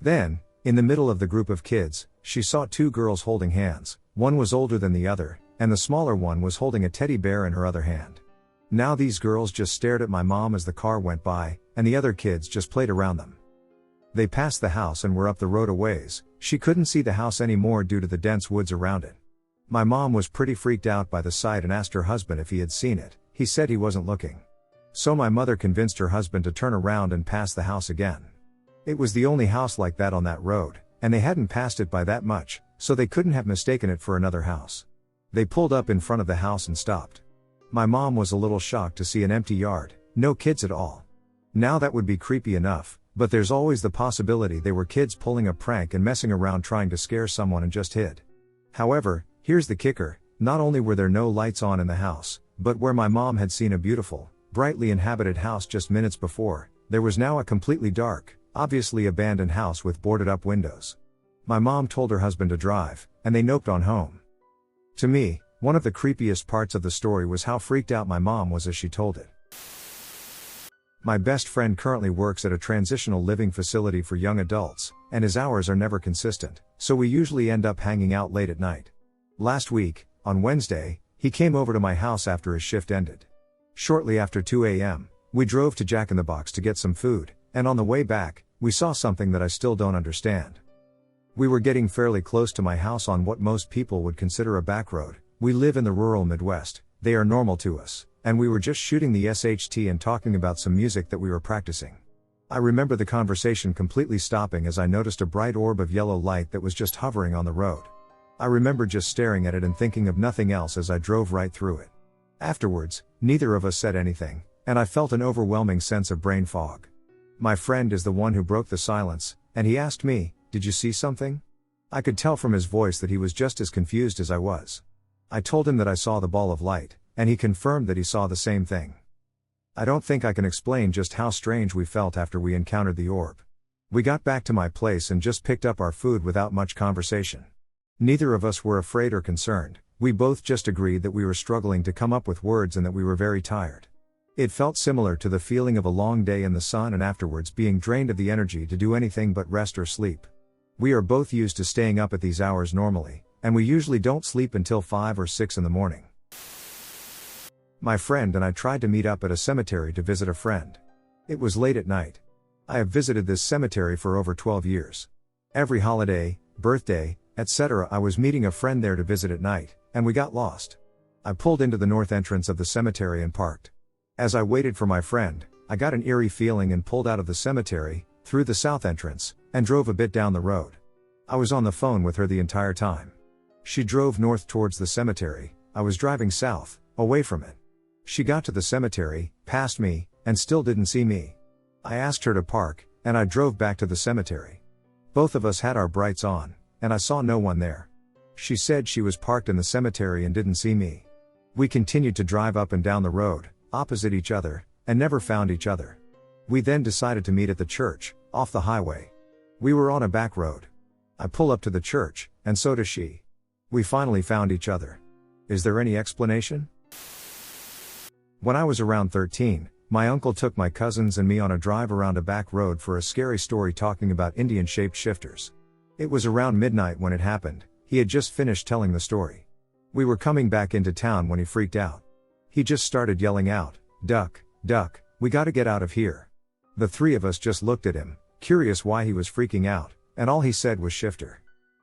Then, in the middle of the group of kids, she saw two girls holding hands, one was older than the other, and the smaller one was holding a teddy bear in her other hand. Now these girls just stared at my mom as the car went by, and the other kids just played around them. They passed the house and were up the road a ways. She couldn't see the house anymore due to the dense woods around it. My mom was pretty freaked out by the sight and asked her husband if he had seen it. He said he wasn't looking. So my mother convinced her husband to turn around and pass the house again. It was the only house like that on that road, and they hadn't passed it by that much, so they couldn't have mistaken it for another house. They pulled up in front of the house and stopped. My mom was a little shocked to see an empty yard, no kids at all. Now that would be creepy enough, but there's always the possibility they were kids pulling a prank and messing around trying to scare someone and just hid. However, here's the kicker, not only were there no lights on in the house, but where my mom had seen a beautiful, brightly inhabited house just minutes before, there was now a completely dark, obviously abandoned house with boarded up windows. My mom told her husband to drive, and they noped on home. To me, one of the creepiest parts of the story was how freaked out my mom was as she told it. My best friend currently works at a transitional living facility for young adults, and his hours are never consistent, so we usually end up hanging out late at night. Last week, on Wednesday, he came over to my house after his shift ended. Shortly after 2 a.m., we drove to Jack in the Box to get some food, and on the way back, we saw something that I still don't understand. We were getting fairly close to my house on what most people would consider a back road. We live in the rural Midwest, they are normal to us, and we were just shooting the SHT and talking about some music that we were practicing. I remember the conversation completely stopping as I noticed a bright orb of yellow light that was just hovering on the road. I remember just staring at it and thinking of nothing else as I drove right through it. Afterwards, neither of us said anything, and I felt an overwhelming sense of brain fog. My friend is the one who broke the silence, and he asked me, "Did you see something?" I could tell from his voice that he was just as confused as I was. I told him that I saw the ball of light, and he confirmed that he saw the same thing. I don't think I can explain just how strange we felt after we encountered the orb. We got back to my place and just picked up our food without much conversation. Neither of us were afraid or concerned, we both just agreed that we were struggling to come up with words and that we were very tired. It felt similar to the feeling of a long day in the sun and afterwards being drained of the energy to do anything but rest or sleep. We are both used to staying up at these hours normally, and we usually don't sleep until 5 or 6 in the morning. My friend and I tried to meet up at a cemetery to visit a friend. It was late at night. I have visited this cemetery for over 12 years. Every holiday, birthday, etc. I was meeting a friend there to visit at night, and we got lost. I pulled into the north entrance of the cemetery and parked. As I waited for my friend, I got an eerie feeling and pulled out of the cemetery, through the south entrance, and drove a bit down the road. I was on the phone with her the entire time. She drove north towards the cemetery, I was driving south, away from it. She got to the cemetery, passed me, and still didn't see me. I asked her to park, and I drove back to the cemetery. Both of us had our brights on, and I saw no one there. She said she was parked in the cemetery and didn't see me. We continued to drive up and down the road, opposite each other, and never found each other. We then decided to meet at the church, off the highway. We were on a back road. I pull up to the church, and so does she. We finally found each other. Is there any explanation? When I was around 13, my uncle took my cousins and me on a drive around a back road for a scary story talking about Indian-shaped shifters. It was around midnight when it happened. He had just finished telling the story. We were coming back into town when he freaked out. He just started yelling out, "Duck, duck, we gotta get out of here." The three of us just looked at him, curious why he was freaking out, and all he said was shifter.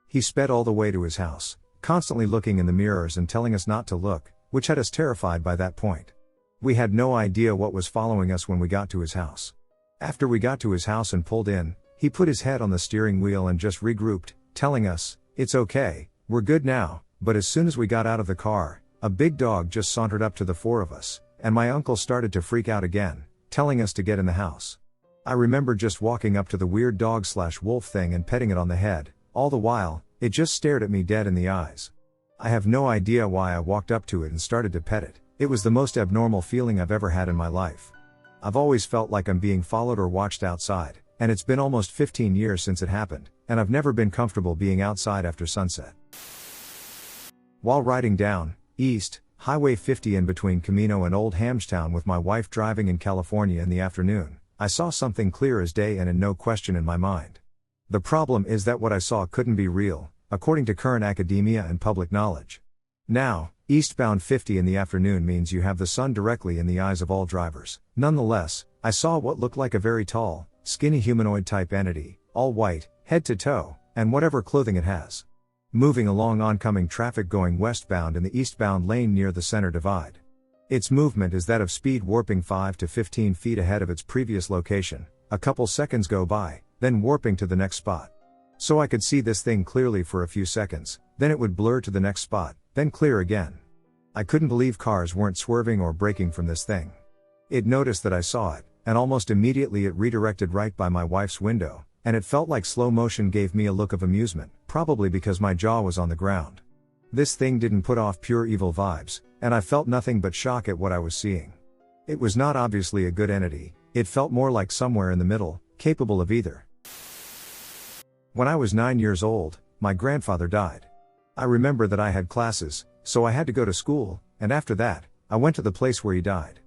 He sped all the way to his house, constantly looking in the mirrors and telling us not to look, which had us terrified by that point. We had no idea what was following us when we got to his house. After we got to his house and pulled in, he put his head on the steering wheel and just regrouped, telling us, "It's okay, we're good now." But as soon as we got out of the car, a big dog just sauntered up to the four of us, and my uncle started to freak out again, telling us to get in the house. I remember just walking up to the weird dog/wolf thing and petting it on the head. All the while, it just stared at me dead in the eyes. I have no idea why I walked up to it and started to pet it. It was the most abnormal feeling I've ever had in my life. I've always felt like I'm being followed or watched outside, and it's been almost 15 years since it happened, and I've never been comfortable being outside after sunset. While riding down East Highway 50 in between Camino and Old Hamstown with my wife driving in California in the afternoon, I saw something clear as day and in no question in my mind. The problem is that what I saw couldn't be real, according to current academia and public knowledge. Now, eastbound 50 in the afternoon means you have the sun directly in the eyes of all drivers. Nonetheless, I saw what looked like a very tall, skinny humanoid type entity, all white, head to toe, and whatever clothing it has, moving along oncoming traffic going westbound in the eastbound lane near the center divide. Its movement is that of speed warping 5 to 15 feet ahead of its previous location. A couple seconds go by, then warping to the next spot. So I could see this thing clearly for a few seconds, then it would blur to the next spot, then clear again. I couldn't believe cars weren't swerving or braking from this thing. It noticed that I saw it, and almost immediately it redirected right by my wife's window, and it felt like slow motion gave me a look of amusement, probably because my jaw was on the ground. This thing didn't put off pure evil vibes, and I felt nothing but shock at what I was seeing. It was not obviously a good entity, it felt more like somewhere in the middle, capable of either. When I was 9 years old, my grandfather died. I remember that I had classes, so I had to go to school, and after that, I went to the place where he died.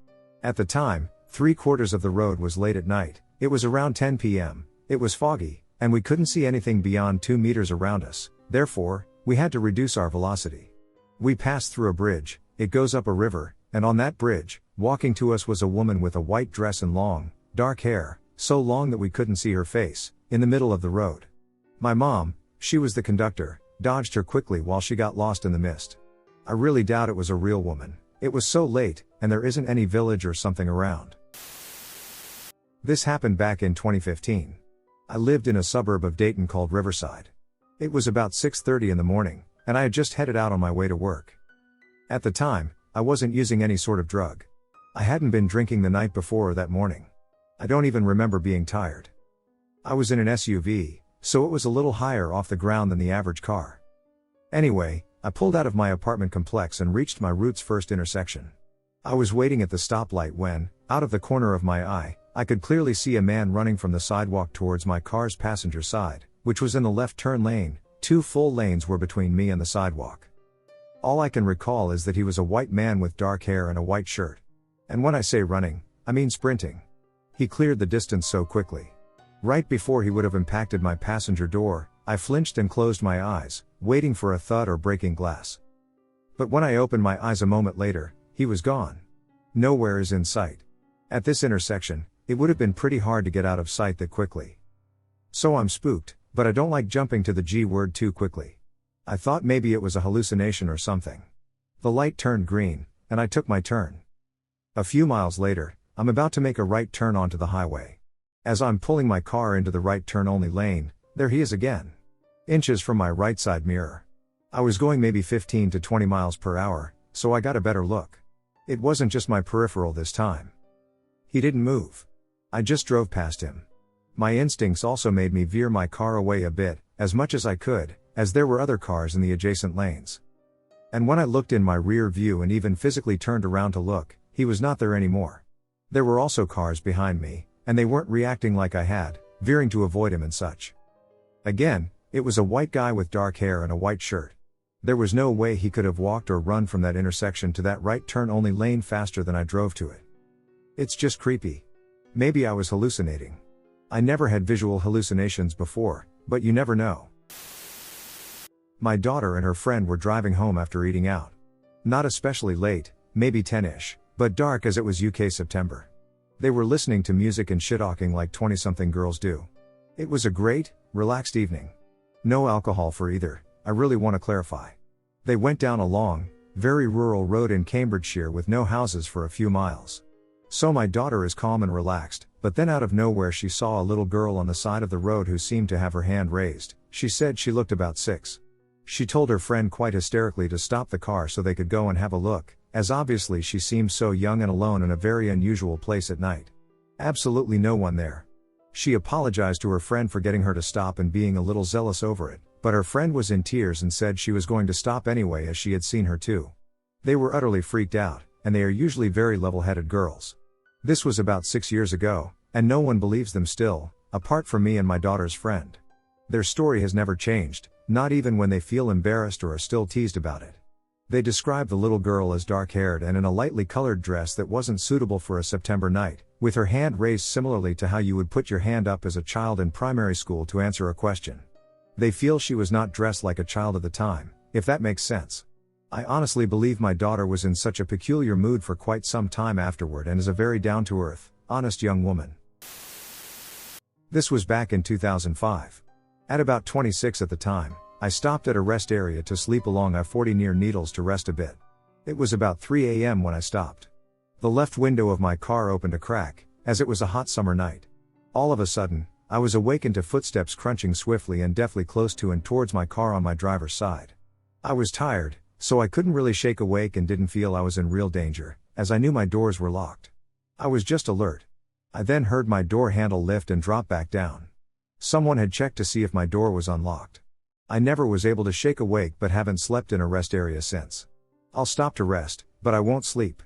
At the time, 3/4 of the road was late at night. It was around 10 p.m., it was foggy, and we couldn't see anything beyond 2 meters around us, therefore, we had to reduce our velocity. We passed through a bridge, it goes up a river, and on that bridge, walking to us was a woman with a white dress and long, dark hair, so long that we couldn't see her face, in the middle of the road. My mom, she was the conductor, dodged her quickly while she got lost in the mist. I really doubt it was a real woman. It was so late, and there isn't any village or something around. This happened back in 2015. I lived in a suburb of Dayton called Riverside. It was about 6:30 in the morning, and I had just headed out on my way to work. At the time, I wasn't using any sort of drug. I hadn't been drinking the night before or that morning. I don't even remember being tired. I was in an SUV, so it was a little higher off the ground than the average car. Anyway, I pulled out of my apartment complex and reached my route's first intersection. I was waiting at the stoplight when, out of the corner of my eye, I could clearly see a man running from the sidewalk towards my car's passenger side, which was in the left turn lane. 2 full lanes were between me and the sidewalk. All I can recall is that he was a white man with dark hair and a white shirt. And when I say running, I mean sprinting. He cleared the distance so quickly. Right before he would have impacted my passenger door, I flinched and closed my eyes, waiting for a thud or breaking glass. But when I opened my eyes a moment later, he was gone. Nowhere is in sight. At this intersection, it would have been pretty hard to get out of sight that quickly. So I'm spooked, but I don't like jumping to the G word too quickly. I thought maybe it was a hallucination or something. The light turned green, and I took my turn. A few miles later, I'm about to make a right turn onto the highway. As I'm pulling my car into the right turn only lane, there he is again. Inches from my right side mirror. I was going maybe 15 to 20 miles per hour, so I got a better look. It wasn't just my peripheral this time. He didn't move. I just drove past him. My instincts also made me veer my car away a bit, as much as I could, as there were other cars in the adjacent lanes. And when I looked in my rear view and even physically turned around to look, he was not there anymore. There were also cars behind me, and they weren't reacting like I had, veering to avoid him and such. Again, it was a white guy with dark hair and a white shirt. There was no way he could have walked or run from that intersection to that right turn only lane faster than I drove to it. It's just creepy. Maybe I was hallucinating. I never had visual hallucinations before, but you never know. My daughter and her friend were driving home after eating out. Not especially late, maybe 10-ish, but dark as it was UK September. They were listening to music and shit-talking like 20-something girls do. It was a great, relaxed evening. No alcohol for either, I really want to clarify. They went down a long, very rural road in Cambridgeshire with no houses for a few miles. So my daughter is calm and relaxed, but then out of nowhere she saw a little girl on the side of the road who seemed to have her hand raised. She said she looked about 6. She told her friend quite hysterically to stop the car so they could go and have a look, as obviously she seemed so young and alone in a very unusual place at night. Absolutely no one there. She apologized to her friend for getting her to stop and being a little zealous over it, but her friend was in tears and said she was going to stop anyway as she had seen her too. They were utterly freaked out, and they are usually very level-headed girls. This was about 6 years ago, and no one believes them still, apart from me and my daughter's friend. Their story has never changed, not even when they feel embarrassed or are still teased about it. They describe the little girl as dark-haired and in a lightly colored dress that wasn't suitable for a September night, with her hand raised similarly to how you would put your hand up as a child in primary school to answer a question. They feel she was not dressed like a child at the time, if that makes sense. I honestly believe my daughter was in such a peculiar mood for quite some time afterward and is a very down-to-earth, honest young woman. This was back in 2005. At about 26 at the time, I stopped at a rest area to sleep along I-40 near Needles to rest a bit. It was about 3 a.m. when I stopped. The left window of my car opened a crack, as it was a hot summer night. All of a sudden, I was awakened to footsteps crunching swiftly and deftly close to and towards my car on my driver's side. I was tired, so I couldn't really shake awake and didn't feel I was in real danger, as I knew my doors were locked. I was just alert. I then heard my door handle lift and drop back down. Someone had checked to see if my door was unlocked. I never was able to shake awake but haven't slept in a rest area since. I'll stop to rest, but I won't sleep.